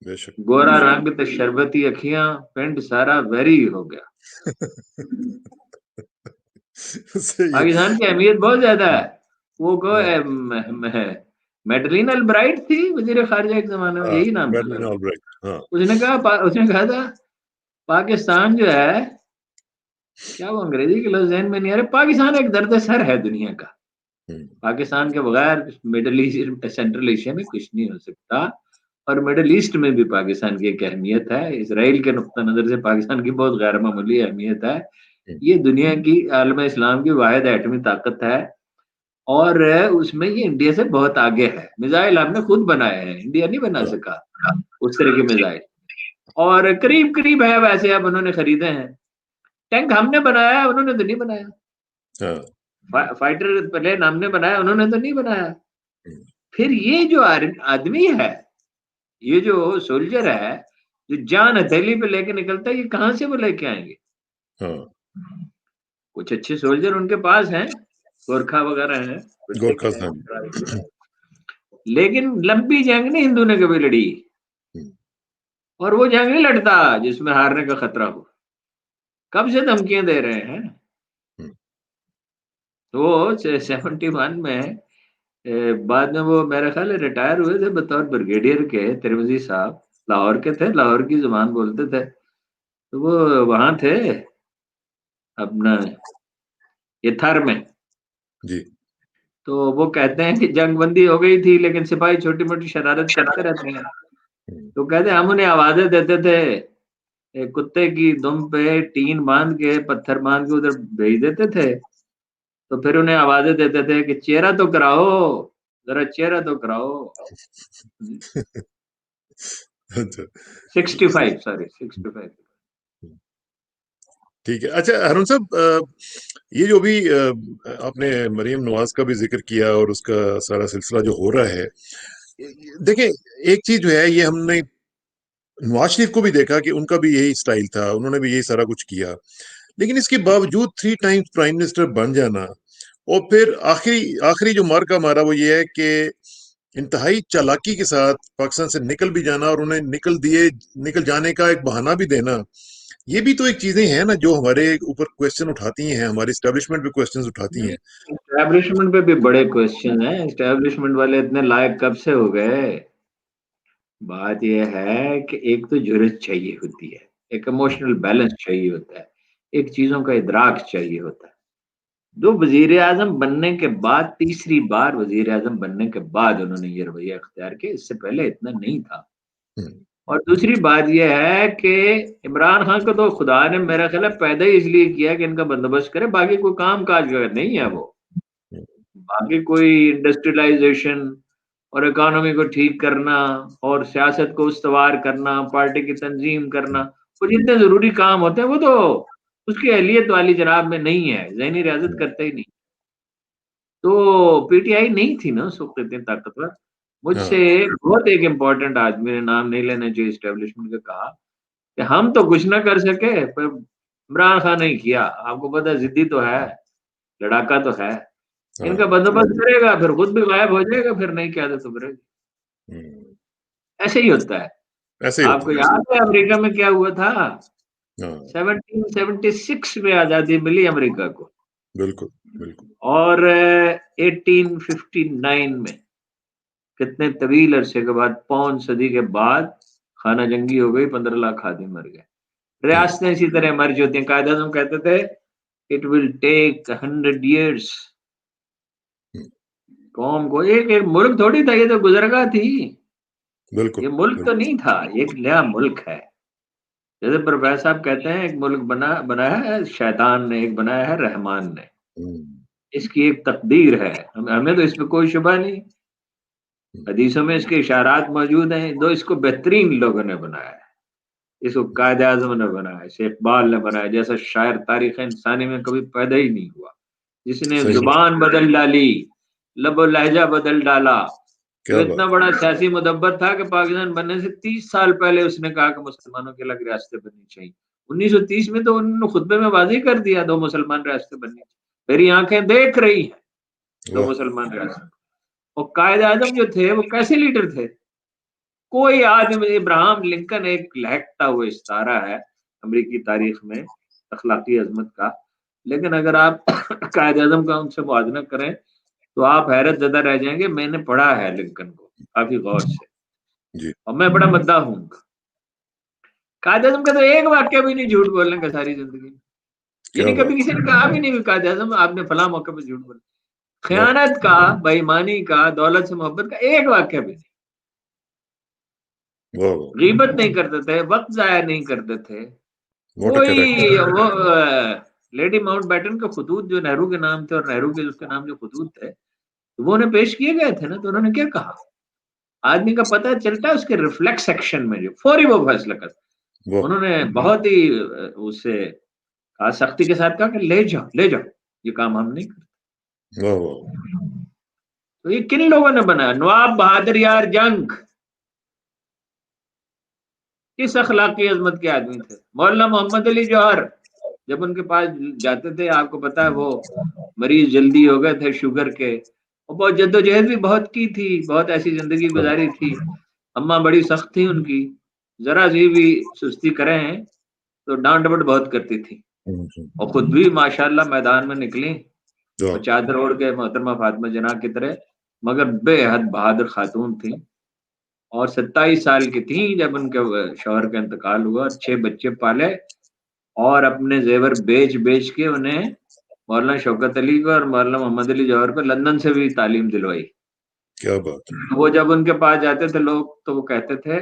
بے شک گورا رنگ تے شربتی اکھیاں، پنڈ سارا ویری ہو گیا۔ صحیح پاکستان کی اہمیت بہت زیادہ ہے۔ وہ میڈلین البرائٹ تھی وزیر خارجہ ایک زمانے میں، ہاں، یہی نام تھا میڈلین لگ آلبرائٹ، ہاں بھگ۔ اس نے کہا تھا پاکستان جو ہے، کیا وہ انگریزی کے لفظ ذہن میں نہیں آ رہے، پاکستان ایک درد سر ہے دنیا کا، پاکستان کے بغیر مڈل ایسٹ سینٹرل ایشیا میں کچھ نہیں ہو سکتا، اور مڈل ایسٹ میں بھی پاکستان کی ایک اہمیت ہے، اسرائیل کے نقطہ نظر سے پاکستان کی بہت غیر معمولی اہمیت ہے، یہ دنیا کی عالم اسلام کی واحد ایٹمی طاقت ہے، اور اس میں یہ انڈیا سے بہت آگے ہے۔ میزائل ہم نے خود بنائے ہیں، انڈیا نہیں بنا سکا اس طرح کے میزائل، اور قریب قریب ہے ویسے، اب انہوں نے خریدے ہیں۔ ٹینک ہم نے بنایا، انہوں نے تو نہیں بنایا، فائٹر پلین ہم نے بنایا، انہوں نے تو نہیں بنایا۔ پھر یہ جو آدمی ہے، یہ جو سولجر ہے، جو جان ہتھیلی پہ لے کے نکلتا ہے، یہ کہاں سے وہ لے کے آئیں گے؟ کچھ اچھے سولجر ان کے پاس ہیں، گورکھا وغیرہ ہیں، گورکھا، لیکن لمبی جنگ نہیں ہندو نے کبھی لڑی، اور وہ جنگ نہیں لڑتا جس میں ہارنے کا خطرہ ہو۔ کب سے دھمکیاں دے رہے ہیں؟ وہ 71 میں بعد میں وہ میرا خیال ہے ریٹائر ہوئے تھے بطور بریگیڈیئر کے، ترمذی صاحب لاہور کے تھے، لاہور کی زبان بولتے تھے، تو وہ وہاں تھے اپنا یہ تھر میں، جی تو وہ کہتے ہیں کہ جنگ بندی ہو گئی تھی لیکن سپاہی چھوٹی موٹی شرارت کرتے رہتے ہیں، تو کہتے ہیں ہم انہیں آوازیں دیتے تھے، کتے کی دم پہ ٹین باندھ کے، پتھر باندھ کے ادھر بھیج دیتے تھے، تو پھر انہیں آوازیں دیتے تھے کہ چہرہ تو کراؤ، ذرا چہرہ تو کراؤ۔ 65 ٹھیک ہے۔ اچھا ہارون صاحب، یہ جو بھی آپ نے مریم نواز کا بھی ذکر کیا اور اس کا سارا سلسلہ جو ہو رہا ہے، دیکھیں ایک چیز جو ہے، یہ ہم نے نواز شریف کو بھی دیکھا کہ ان کا بھی یہی سٹائل تھا، انہوں نے بھی یہی سارا کچھ کیا، لیکن اس کے باوجود 3 ٹائمز پرائم منسٹر بن جانا، اور پھر آخری جو مارکا مارا وہ یہ ہے کہ انتہائی چالاکی کے ساتھ پاکستان سے نکل بھی جانا، اور انہیں نکل جانے کا ایک بہانہ بھی دینا، یہ بھی تو ایک چیزیں ہیں نا جو ہمارے اوپر کویسچن اٹھاتی ہیں، ہماری اسٹیبلشمنٹ پہ کویسچن اٹھاتی ہیں۔ اسٹیبلشمنٹ پہ بھی بڑے کوشچن ہیں، اسٹیبلشمنٹ والے اتنے لائق کب سے ہو گئے؟ بات یہ ہے کہ ایک تو جرات چاہیے ہوتی ہے، ایک ایموشنل بیلنس چاہیے ہوتا ہے، ایک چیزوں کا ادراک چاہیے ہوتا ہے۔ دو وزیر اعظم بننے کے بعد، تیسری بار وزیر اعظم بننے کے بعد انہوں نے یہ رویہ اختیار کیا، اس سے پہلے اتنا نہیں تھا۔ اور دوسری بات یہ ہے کہ عمران خان کو تو خدا نے میرا خیال ہے پیدا ہی اس لیے کیا کہ ان کا بندوبست کرے، باقی کوئی کام کاج نہیں ہے، وہ باقی کوئی انڈسٹریلائزیشن اور اکانومی کو ٹھیک کرنا اور سیاست کو استوار کرنا، پارٹی کی تنظیم کرنا، وہ جتنے ضروری کام ہوتے ہیں وہ تو اس کی اہلیت والی جناب میں نہیں ہے، ذہنی ریاضت کرتا ہی نہیں۔ تو پی ٹی آئی نہیں تھی نا اس وقت اتنی طاقتور۔ مجھ سے بہت ایک امپورٹنٹ آدمی نے، نام نہیں لینا چاہیے اسٹیبلشمنٹ کا، کہا کہ ہم تو کچھ نہ کر سکے پر عمران خان نہیں کیا، آپ کو پتا ضدی تو ہے، لڑاکا تو ہے، ان کا بندوبست کرے گا پھر خود بھی غائب ہو جائے گا، پھر نہیں کیا تو برے گی۔ ایسے ہی ہوتا ہے۔ ایسے ہی آپ کو ہوتا یاد ہے امریکہ میں کیا ہوا تھا؟ ہے۔ 1776 میں آزادی ملی امریکہ کو، بالکل بالکل۔ اور 1859 میں، کتنے طویل عرصے کے بعد، 5 صدی کے بعد خانہ جنگی ہو گئی، 15 لاکھ آدمی مر گئے۔ ریاستیں اسی طرح مرج ہوتی ہیں۔ قائد اعظم کہتے تھے It will take 100 years. قوم کو ایک ملک تھوڑی تھا، یہ تو گزرگاہ تھی. بالکل یہ ملک تو نہیں تھا، ایک نیا ملک ہے. جیسے پروفیسر صاحب کہتے ہیں ایک ملک بنایا ہے شیطان نے، ایک بنایا ہے رحمان نے. اس کی ایک تقدیر ہے، ہمیں تو اس میں کوئی شبہ نہیں. حدیثوں میں اس کے اشارات موجود ہیں. اس کو بہترین لوگوں نے بنایا ہے. اس کو قائد اعظم نے بنایا، اسے اقبال نے بنایا، جیسا شاعر تاریخ انسانی میں کبھی پیدا ہی نہیں ہوا، جس نے زبان بدل ڈالی، لب و لہجہ بدل ڈالا. جو اتنا بڑا سیاسی مدبر تھا کہ پاکستان بننے سے 30 سال پہلے اس نے کہا کہ مسلمانوں کی الگ ریاستیں بننی چاہیے. 1930 میں تو انہوں نے خطبے میں واضح کر دیا 2 مسلمان ریاستیں بننی چاہیے. میری آنکھیں دیکھ رہی ہیں 2 مسلمان ریاستیں. اور قائد اعظم جو تھے وہ کیسے لیڈر تھے؟ کوئی آدمی، ابراہم لنکن ایک لہکتا ہوا ستارہ ہے امریکی تاریخ میں اخلاقی عظمت کا، لیکن اگر آپ قائد اعظم کا ان سے موازنہ کریں تو آپ حیرت زدہ رہ جائیں گے. میں نے پڑھا ہے لنکن کو کافی غور سے، اور میں بڑا مداح ہوں گا. قائد اعظم کا تو ایک واقعہ بھی نہیں جھوٹ بولنے کا ساری زندگی میں. یعنی کبھی کسی نے کہا بھی نہیں کہ قائد اعظم آپ نے فلاں موقع پہ جھوٹ بولا. خیانت کا، بےایمانی کا، دولت سے محبت کا ایک واقعہ بھی نہیں. غیبت نہیں کرتے تھے، وقت ضائع نہیں کرتے تھے. کوئی وہ لیڈی ماؤنٹ بیٹن کے خطوط جو نہرو کے نام تھے اور نہرو کے اس کے نام جو خطوط تھے وہ انہیں پیش کیے گئے تھے نا، تو انہوں نے کیا کہا؟ آدمی کا پتہ چلتا ہے اس کے ریفلیکس سیکشن میں جو فوری وہ فیصلہ کرتا. انہوں نے بہت ہی اس سے سختی کے ساتھ کہا کہ لے جاؤ یہ کام ہم نہیں کرتے. تو یہ کن لوگوں نے بنایا؟ نواب بہادر یار جنگ کس اخلاقی عظمت کے آدمی تھے. مولانا محمد علی جوہر جب ان کے پاس جاتے تھے، آپ کو پتا ہے وہ مریض جلدی ہو گئے تھے شوگر کے، اور بہت جدوجہد بھی بہت کی تھی، بہت ایسی زندگی گزاری تھی. اماں بڑی سخت تھی ان کی، ذرا سی بھی سستی کریں تو ڈانٹ ڈپٹ بہت کرتی تھی. اور خود بھی ماشاءاللہ میدان میں نکلی اور چادر اوڑھ کے محترمہ فاطمہ جناح کی طرح، مگر بے حد بہادر خاتون تھی. اور 27 سال کی تھیں جب ان کے شوہر کا انتقال ہوا، اور 6 بچے پالے، اور اپنے زیور بیچ کے انہیں مولانا شوکت علی کو اور مولانا محمد علی جوہر کو لندن سے بھی تعلیم دلوائی. کیا بات. وہ جب ان کے پاس جاتے تھے لوگ تو وہ کہتے تھے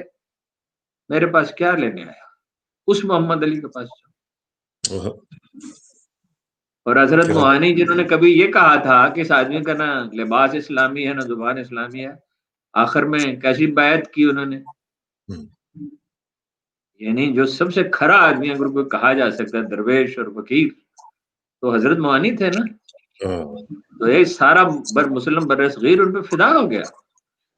میرے پاس کیا لینے آیا، اس محمد علی کے پاس جاؤ. اور حضرت موہانی جنہوں نے کبھی یہ کہا تھا کہ اس آدمی کا نہ لباس اسلامی ہے نہ زبان اسلامی ہے، آخر میں کیسی بیعت کی انہوں نے. یعنی جو سب سے کھرا آدمی اگر کوئی کہا جا سکتا ہے درویش اور فقیر تو حضرت موہانی تھے نا. تو یہ سارا مسلم برصغیر ان پہ فدا ہو گیا.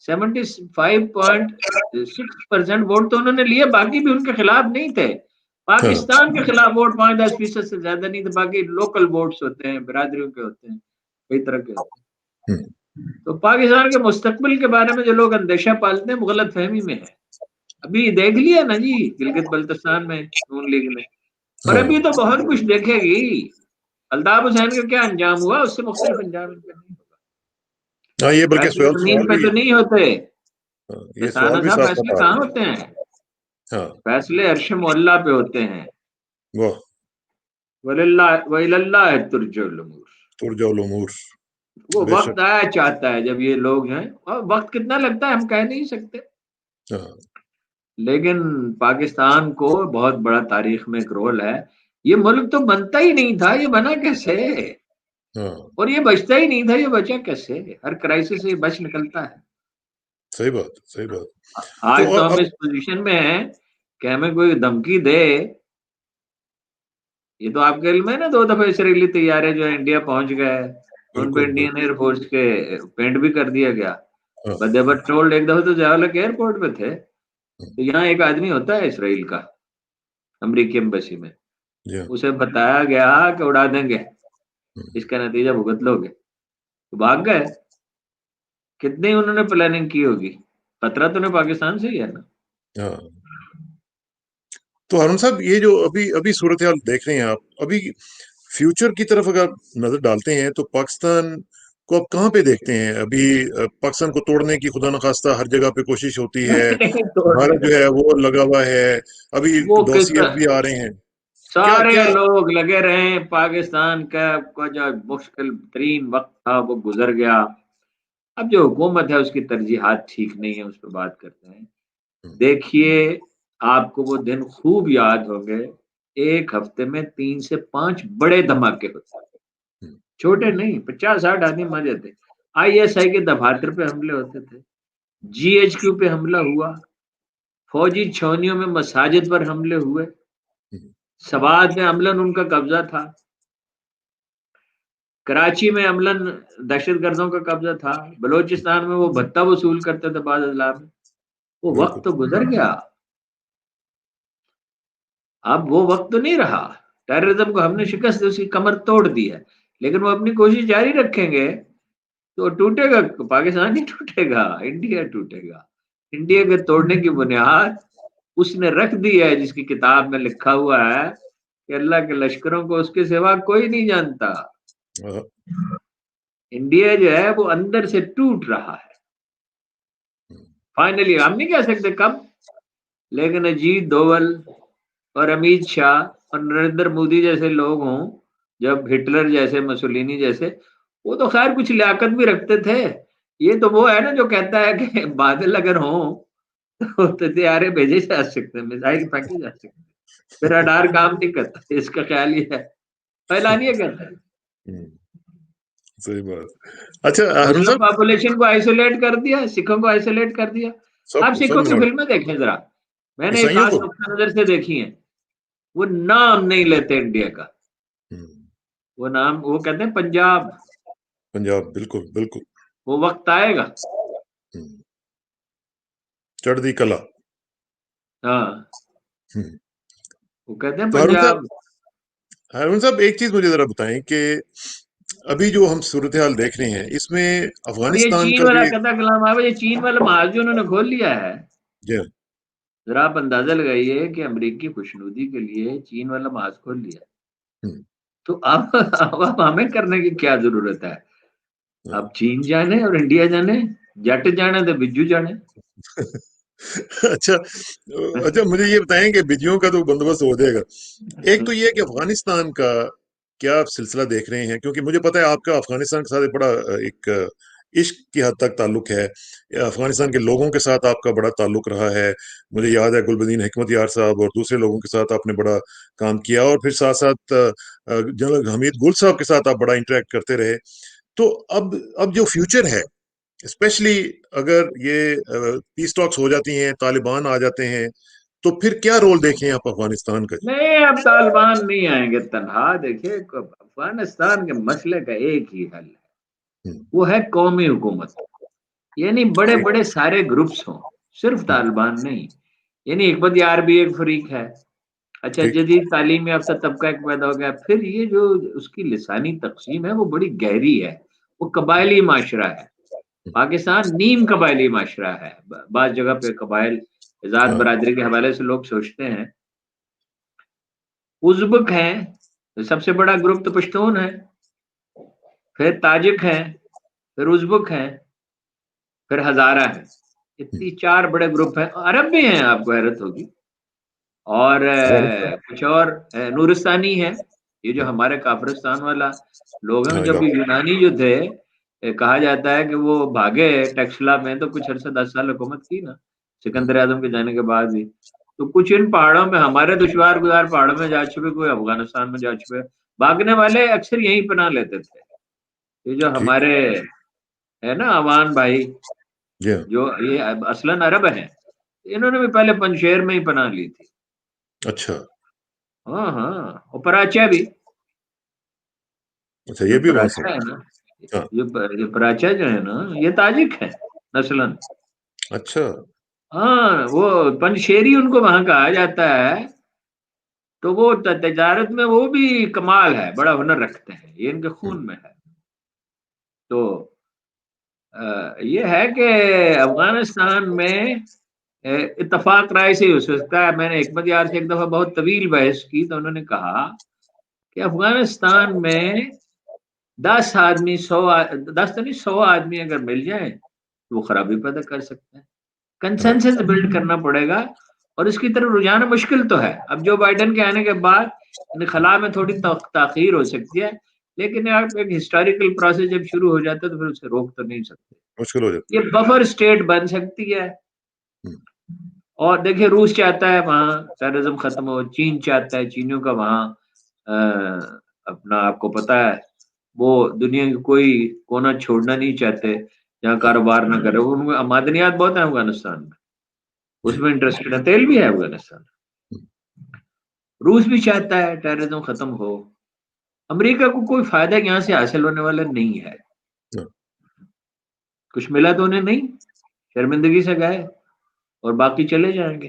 75.6% ووٹ تو انہوں نے لیے، باقی بھی ان کے خلاف نہیں تھے. پاکستان کے خلاف ووٹ 5-10% سے زیادہ نہیں تھے، باقی لوکل ووٹس ہوتے ہیں، برادریوں کے ہوتے ہیں، کئی طرح کے ہوتے ہیں. تو پاکستان کے مستقبل کے بارے میں جو لوگ اندیشہ پالتے ہیں وہ غلط فہمی میں ہے. ابھی دیکھ لیا نا جی گلگت بلتستان میں نون لیگ نے، اور ابھی تو بہت کچھ دیکھے گی. الطاف حسین کا کیا انجام ہوا، اس سے مختلف انجام ان کا نہیں ہوگا. یہ بلکہ فیصلے زمین پہ تو نہیں ہوتے، سوال بھی ساتھ فیصلے کہاں ہوتے ہیں؟ فیصلے عرش معلیٰ پہ ہوتے ہیں. وَإِلَى اللَّهِ تُرْجَعُ الْأُمُورُ. وہ وقت آیا چاہتا ہے جب یہ لوگ ہیں، اور وقت کتنا لگتا ہے ہم کہہ نہیں سکتے. لیکن پاکستان کو بہت بڑا تاریخ میں ایک رول ہے. یہ ملک تو بنتا ہی نہیں تھا، یہ بنا کیسے؟ اور یہ بچتا ہی نہیں تھا، یہ بچا کیسے؟ ہر کرائسس سے یہ بچ نکلتا ہے. صحیح بات. آج تو ہم اس پوزیشن میں ہیں کہ ہمیں کوئی دھمکی دے. یہ تو آپ کے علم ہے نا 2 دفعہ اسرائیلی طیارے جو انڈیا پہنچ گئے، ان پہ انڈین ایئر فورس کے پینٹ بھی کر دیا گیا. ٹولڈ ایک دفعہ تو جاولک ایئرپورٹ پہ تھے، تو یہاں ایک آدمی ہوتا ہے اسرائیل کا امریکی ایمبیسی میں، اسے بتایا گیا کہ اڑا دیں گے، اس کا نتیجہ بھگت لو گے، تو بھاگ گئے. کتنی انہوں نے پلاننگ کی ہوگی، خطرہ تو نے پاکستان سے ہی ہے نا. تو ہارون صاحب یہ جو ابھی صورتحال دیکھ رہے ہیں آپ، ابھی فیوچر کی طرف اگر نظر ڈالتے ہیں تو پاکستان کو آپ کہاں پہ دیکھتے ہیں؟ ابھی پاکستان کو توڑنے کی خدا نخواستہ ہر جگہ پہ کوشش ہوتی ہے، بھارت جو ہے وہ لگا ہوا ہے، ابھی وہ دوسیے بھی آ رہے ہیں. سارے لوگ لگے رہے، پاکستان کا جو مشکل ترین وقت تھا وہ گزر گیا. اب جو حکومت ہے اس کی ترجیحات ٹھیک نہیں ہے، اس پہ بات کرتے ہیں. دیکھیے آپ کو وہ دن خوب یاد ہوں گے، ایک ہفتے میں 3 سے 5 بڑے دھماکے ہوتے، چھوٹے نہیں، 50-60 آدمی مر جاتے. ISI کے دفاتر پہ حملے ہوتے تھے، GHQ پہ حملہ ہوا، فوجی چھونیوں میں مساجد پر حملے ہوئے، سوات میں عملاً ان کا قبضہ تھا، کراچی میں عملاً دہشت گردوں کا قبضہ تھا، بلوچستان میں وہ بھتہ وصول کرتے تھے بعض اضلاع میں. وہ وقت تو گزر گیا، اب وہ وقت تو نہیں رہا. ٹیررزم کو ہم نے شکست دی، اس کی کمر توڑ دی ہے، لیکن وہ اپنی کوشش جاری رکھیں گے تو ٹوٹے گا پاکستان نہیں ٹوٹے گا، انڈیا ٹوٹے گا. انڈیا کے توڑنے کی بنیاد اس نے رکھ دی ہے جس کی کتاب میں لکھا ہوا ہے کہ اللہ کے لشکروں کو اس کے سوا کوئی نہیں جانتا. انڈیا جو ہے وہ اندر سے ٹوٹ رہا ہے. فائنلی ہم نہیں کہہ سکتے کب، لیکن اجیت دوول اور امیت شاہ اور نریندر مودی جیسے لوگ ہوں، جب ہٹلر جیسے، مسولینی جیسے، وہ تو خیر کچھ لیاقت بھی رکھتے تھے. یہ تو وہ ہے نا جو کہتا ہے کہ بادل اگر ہوں تو طیارے بھیجے جا سکتے ہیں، میزائل پھینکے جا سکتے ہیں، پھر رڈار کام نہیں کرتا. اس کا خیال یہ ہے، اعلانیہ کہتا ہے. صحیح بات. اچھا ہارون مسلم صاحب، پاپولیشن کو آئسولیٹ کر دیا، سکھوں کو آئسولیٹ کر دیا. آپ سکھوں کی فلمیں دیکھیں ذرا، میں نے ایک عیسائیوں خاص کو نقطہ نظر سے دیکھی ہیں. وہ نام نہیں لیتے انڈیا کا، وہ نام وہ کہتے ہیں پنجاب. پنجاب، بالکل بالکل. وہ وقت آئے گا. چڑھ دی کلا. ہاں وہ کہتے ہیں تو پنجاب. ہارون صاحب ایک چیز مجھے ذرا بتائیں کہ ابھی جو ہم صورتحال دیکھ رہے ہیں اس میں اور یہ افغانستان چین کا والا بھی. قطع کلام ہے، یہ چین والا محاذ جو انہوں نے کھول لیا ہے، جی ذرا آپ اندازہ لگائیے کہ امریکی خوشنودی کے لیے چین والا محاذ کھول لیا. تو اب ہمیں کرنے کی کیا ضرورت ہے؟ اب چین جانے اور انڈیا جانے، جٹ جانے تو بجو جانے. اچھا اچھا، مجھے یہ بتائیں کہ بجیوں کا تو بندوبست ہو جائے گا. ایک تو یہ کہ افغانستان کا کیا آپ سلسلہ دیکھ رہے ہیں، کیونکہ مجھے پتا ہے آپ کا افغانستان کے ساتھ بڑا ایک عشق کی حد تک تعلق ہے، افغانستان کے لوگوں کے ساتھ آپ کا بڑا تعلق رہا ہے. مجھے یاد ہے گلبدین حکمت یار صاحب اور دوسرے لوگوں کے ساتھ آپ نے بڑا کام کیا، اور پھر ساتھ ساتھ جنرل حمید گل صاحب کے ساتھ آپ بڑا انٹریکٹ کرتے رہے. تو اب جو فیوچر ہے، اسپیشلی اگر یہ پیس ٹاکس ہو جاتی ہیں، طالبان آ جاتے ہیں، تو پھر کیا رول دیکھیں آپ افغانستان کا؟ نہیں، اب طالبان نہیں آئیں گے تنہا. دیکھیے افغانستان کے مسئلے کا ایک ہی حل ہے، وہ ہے قومی حکومت. یعنی بڑے بڑے سارے گروپس ہوں، صرف طالبان نہیں. یعنی حکمت یار بھی ایک فریق ہے. اچھا، ٹھیک. جدید تعلیم یافتہ طبقہ ایک پیدا ہو گیا. پھر یہ جو اس کی لسانی تقسیم ہے وہ بڑی گہری ہے، وہ قبائلی معاشرہ ہے. پاکستان نیم قبائلی معاشرہ ہے. بعض جگہ پہ قبائل ذات برادری کے حوالے سے لوگ سوچتے ہیں. ازبک ہیں، سب سے بڑا گروپ تو پشتون ہے، پھر تاجک ہیں، پھر ازبک ہیں، پھر ہزارہ ہیں. اتنی 4 بڑے گروپ ہیں. عرب بھی ہیں، آپ کو حیرت ہوگی. اور کچھ اور نورستانی ہے، یہ جو ہمارے کافرستان والا لوگ ہیں. جب یونانی جو تھے، کہا جاتا ہے کہ وہ بھاگے ٹیکسلا میں تو کچھ عرصہ 10 سال حکومت کی نا سکندر اعظم کے جانے کے بعد بھی. تو کچھ ان پہاڑوں میں ہمارے دشوار گزار پہاڑوں میں جا چکے، کوئی افغانستان میں جا چکے. بھاگنے والے اکثر یہیں پناہ لیتے تھے. یہ جو ہمارے ہے نا عوان بھائی، جو یہ اصلاً عرب ہیں، انہوں نے بھی پہلے پنشیر میں ہی پناہ لی تھی. اچھا. ہاں ہاں، اور پراچا بھی. اچھا، جو یہ بھی وہاں سے. پراچا ہے نا، یہ پراچا جو ہے نا، یہ تاجک ہے نسلاً. اچھا. ہاں، وہ پنشیری ان کو وہاں کہا جاتا ہے. تو وہ تجارت میں وہ بھی کمال ہے، بڑا ہنر رکھتے ہیں، یہ ان کے خون میں ہے. تو یہ ہے کہ افغانستان میں اتفاق رائے سے ہی ہو سکتا ہے. میں نے حکمت یار سے ایک دفعہ بہت طویل بحث کی تو انہوں نے کہا کہ افغانستان میں 10 آدمی 10 تو نہیں 100 آدمی اگر مل جائیں تو وہ خرابی پیدا کر سکتے ہیں. کنسنسس بلڈ کرنا پڑے گا، اور اس کی طرف رجحان مشکل تو ہے. اب جو بائیڈن کے آنے کے بعد یعنی خلا میں تھوڑی تاخیر ہو سکتی ہے، لیکن آپ ایک ہسٹوریکل پروسیس جب شروع ہو جاتا ہے تو پھر اسے روک تو نہیں سکتے. مشکل ہو جاتا یہ بفر اسٹیٹ بن سکتی ہے. ہے. اور دیکھیں روس چاہتا ہے وہاں ٹیررزم ختم ہو، چین چاہتا ہے، چینیوں کا وہاں اپنا آپ کو پتا ہے وہ دنیا کی کوئی کونا چھوڑنا نہیں چاہتے جہاں کاروبار نہ کرے. ان میں معدنیات بہت ہیں افغانستان میں، اس جی میں انٹرسٹڈ ہے، تیل بھی ہے افغانستان. روس بھی چاہتا ہے ٹیررزم ختم ہو. امریکہ کو کوئی فائدہ یہاں سے حاصل ہونے والا نہیں ہے. کچھ ملا تو انہیں نہیں، شرمندگی سے گئے اور باقی چلے جائیں گے.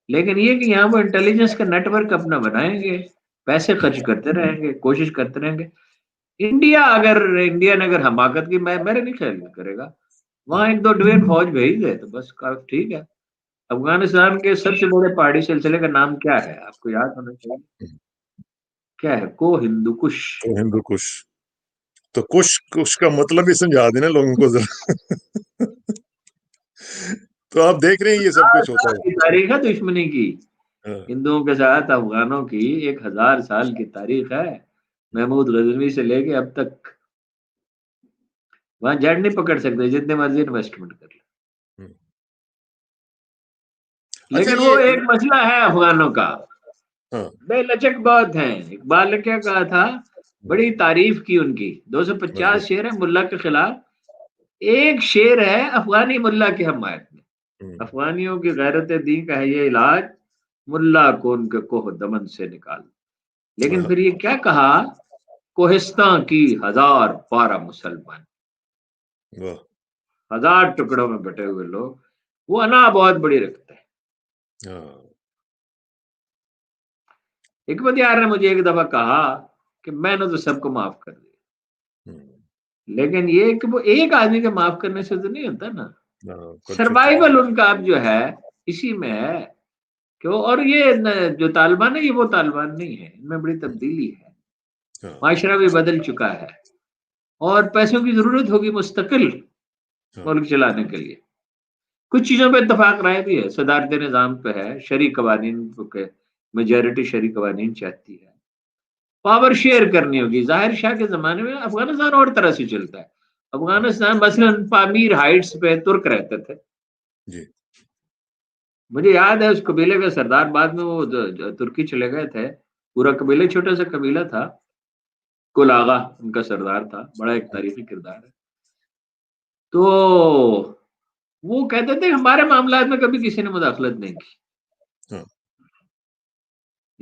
لیکن یہ کہ یہاں وہ انٹیلیجنس کا نیٹ ورک اپنا بنائیں گے، پیسے خرچ کرتے رہیں گے، کوشش کرتے رہیں گے. انڈیا نے اگر حماقت کی، میرے نہیں خیال میں کرے گا، وہاں ایک دو ڈوین فوج بھیج دے تو بس ٹھیک ہے. افغانستان کے سب سے بڑے پہاڑی سلسلے کا نام کیا ہے آپ کو یاد ہونا چاہیے، کیا ہے؟ کو ہندو کش. تو ہندو کش. تو کش کا مطلب ہی سمجھا دینا لوگوں کو ذرا. تو آپ دیکھ رہے ہیں یہ سب کچھ ہوتا کی تاریخ ہے دشمنی کی ہے. ہندوؤں کے ساتھ افغانوں کی، 1000 سال کی تاریخ ہے. محمود غزنوی سے لے کے اب تک وہاں جڑ نہیں پکڑ سکتے جتنے مرضی انویسٹمنٹ کر لیں. اچھا لیکن وہ یہ ایک مسئلہ ہے افغانوں کا، ہاں بے لچک بہت ہیں. اقبال نے کیا کہا تھا، بڑی تعریف کی ان کی. 250 شعر ہے ملا کے خلاف، ایک شعر ہے افغانی ملا کی حمایت میں. افغانیوں کی غیرت دین کا ہے یہ علاج، ملا کو ان کے کوہ دمن سے نکال. لیکن پھر یہ کیا کہا، کوہستان کی 1012 مسلمان، 1000 ٹکڑوں میں بٹے ہوئے لوگ. وہ انا بہت بڑی رکھتے ہیں. حکمت یار نے مجھے ایک دفعہ کہا کہ میں نے تو سب کو معاف کر دیا، لیکن یہ کہ وہ ایک آدمی کے معاف کرنے سے تو نہیں ہوتا نا. سروائیول ان کا اب جو ہے اسی میں ہے کہ اور یہ جو طالبان ہے یہ وہ طالبان نہیں ہے، ان میں بڑی تبدیلی ہے. معاشرہ بھی بدل چکا ہے اور پیسوں کی ضرورت ہوگی مستقل ملک چلانے کے لیے. کچھ چیزوں پہ اتفاق رائے بھی ہے، صدارتی نظام پہ ہے، شرعی قوانین کے میجورٹی شرعی قوانین چاہتی ہے. پاور شیئر کرنی ہوگی. ظاہر شاہ کے زمانے میں افغانستان اور طرح سے چلتا ہے. افغانستان مثلا پامیر ہائٹس پہ ترک رہتے تھے. مجھے یاد ہے اس قبیلے کا سردار بعد میں وہ ترکی چلے گئے تھے. پورا قبیلہ چھوٹا سا قبیلہ تھا، کل آغا ان کا سردار تھا، بڑا ایک تاریخی کردار ہے. تو وہ کہتے تھے ہمارے معاملات میں کبھی کسی نے مداخلت نہیں کی.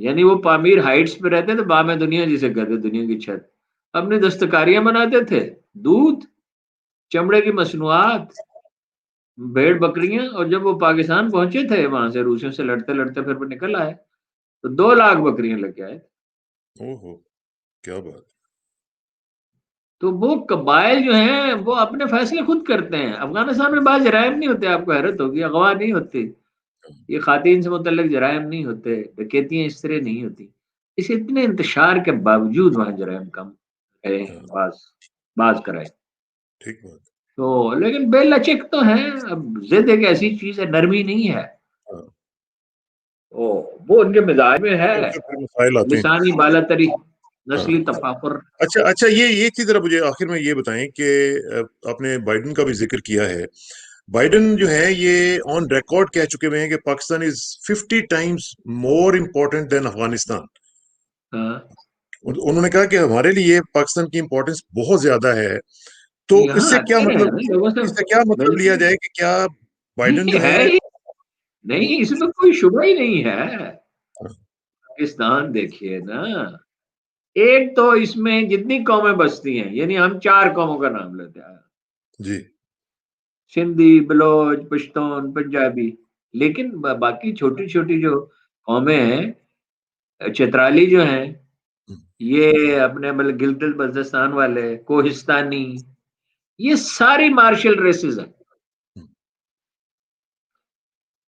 یعنی وہ پامیر ہائٹس پہ رہتے تھے، بام دنیا جسے کہتے، دنیا کی چھت. اپنی دستکاریاں بناتے تھے، دودھ، چمڑے کی مصنوعات، بھیڑ بکریاں. اور جب وہ پاکستان پہنچے تھے وہاں سے روسیوں سے لڑتے لڑتے پھر وہ نکل آئے تو 2 لاکھ بکریاں لگ کے آئے. کیا بات. تو وہ قبائل جو ہیں وہ اپنے فیصلے خود کرتے ہیں. افغانستان میں بعض جرائم نہیں ہوتے، آپ کو حیرت ہوگی، اغوا نہیں ہوتی، یہ خواتین سے متعلق جرائم نہیں ہوتے، ڈکیتیاں اس طرح نہیں ہوتی. اس اتنے انتشار کے باوجود وہاں جرائم کم رہے ہیں، بعض کرائے. ٹھیک بات. تو لیکن بے لچک تو ہیں. اب ضد ایک ایسی چیز ہے، نرمی نہیں ہے. وہ ان کے مزاج میں ہے، مسائل آتے ہیں. لسانی بالاتری، نسلی تفاخر. اچھا یہ چیز ذرا مجھے آخر میں یہ بتائیں کہ آپ نے بائیڈن کا بھی ذکر کیا ہے. بائیڈن جو ہے یہ آن ریکارڈ کہہ چکے ہوئے ہیں کہ پاکستان از 50 ٹائمز مور امپورٹنٹ دین افغانستان. انہوں نے کہا کہ ہمارے لیے پاکستان کی امپورٹنس بہت زیادہ ہے. تو اس سے کیا مطلب لیا جائے کہ کیا بائیڈن جو ہے نہیں، اس میں کوئی شبہ ہی نہیں ہے. پاکستان دیکھیے نا، ایک تو اس میں جتنی قومیں بستی ہیں، یعنی ہم 4 قوموں کا نام لیتے ہیں، سندھی، بلوچ، پشتون، پنجابی. لیکن باقی چھوٹی چھوٹی جو قومیں ہیں، چترالی جو ہیں، یہ اپنے گلگت بلتستان والے، کوہستانی، یہ ساری مارشل ریسز ہیں.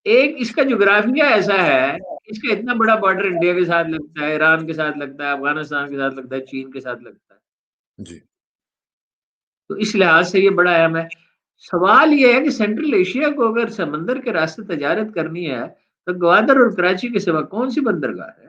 ایک اس کا جغرافیہ ایسا ہے، اس کا اتنا بڑا بارڈر انڈیا کے ساتھ لگتا ہے، ایران کے ساتھ لگتا ہے، افغانستان کے ساتھ لگتا ہے، چین کے ساتھ لگتا ہے. تو اس لحاظ سے یہ بڑا اہم ہے. سوال یہ ہے کہ سینٹرل ایشیا کو اگر سمندر کے راستے تجارت کرنی ہے تو گوادر اور کراچی کے سوا کون سی بندرگاہ ہے؟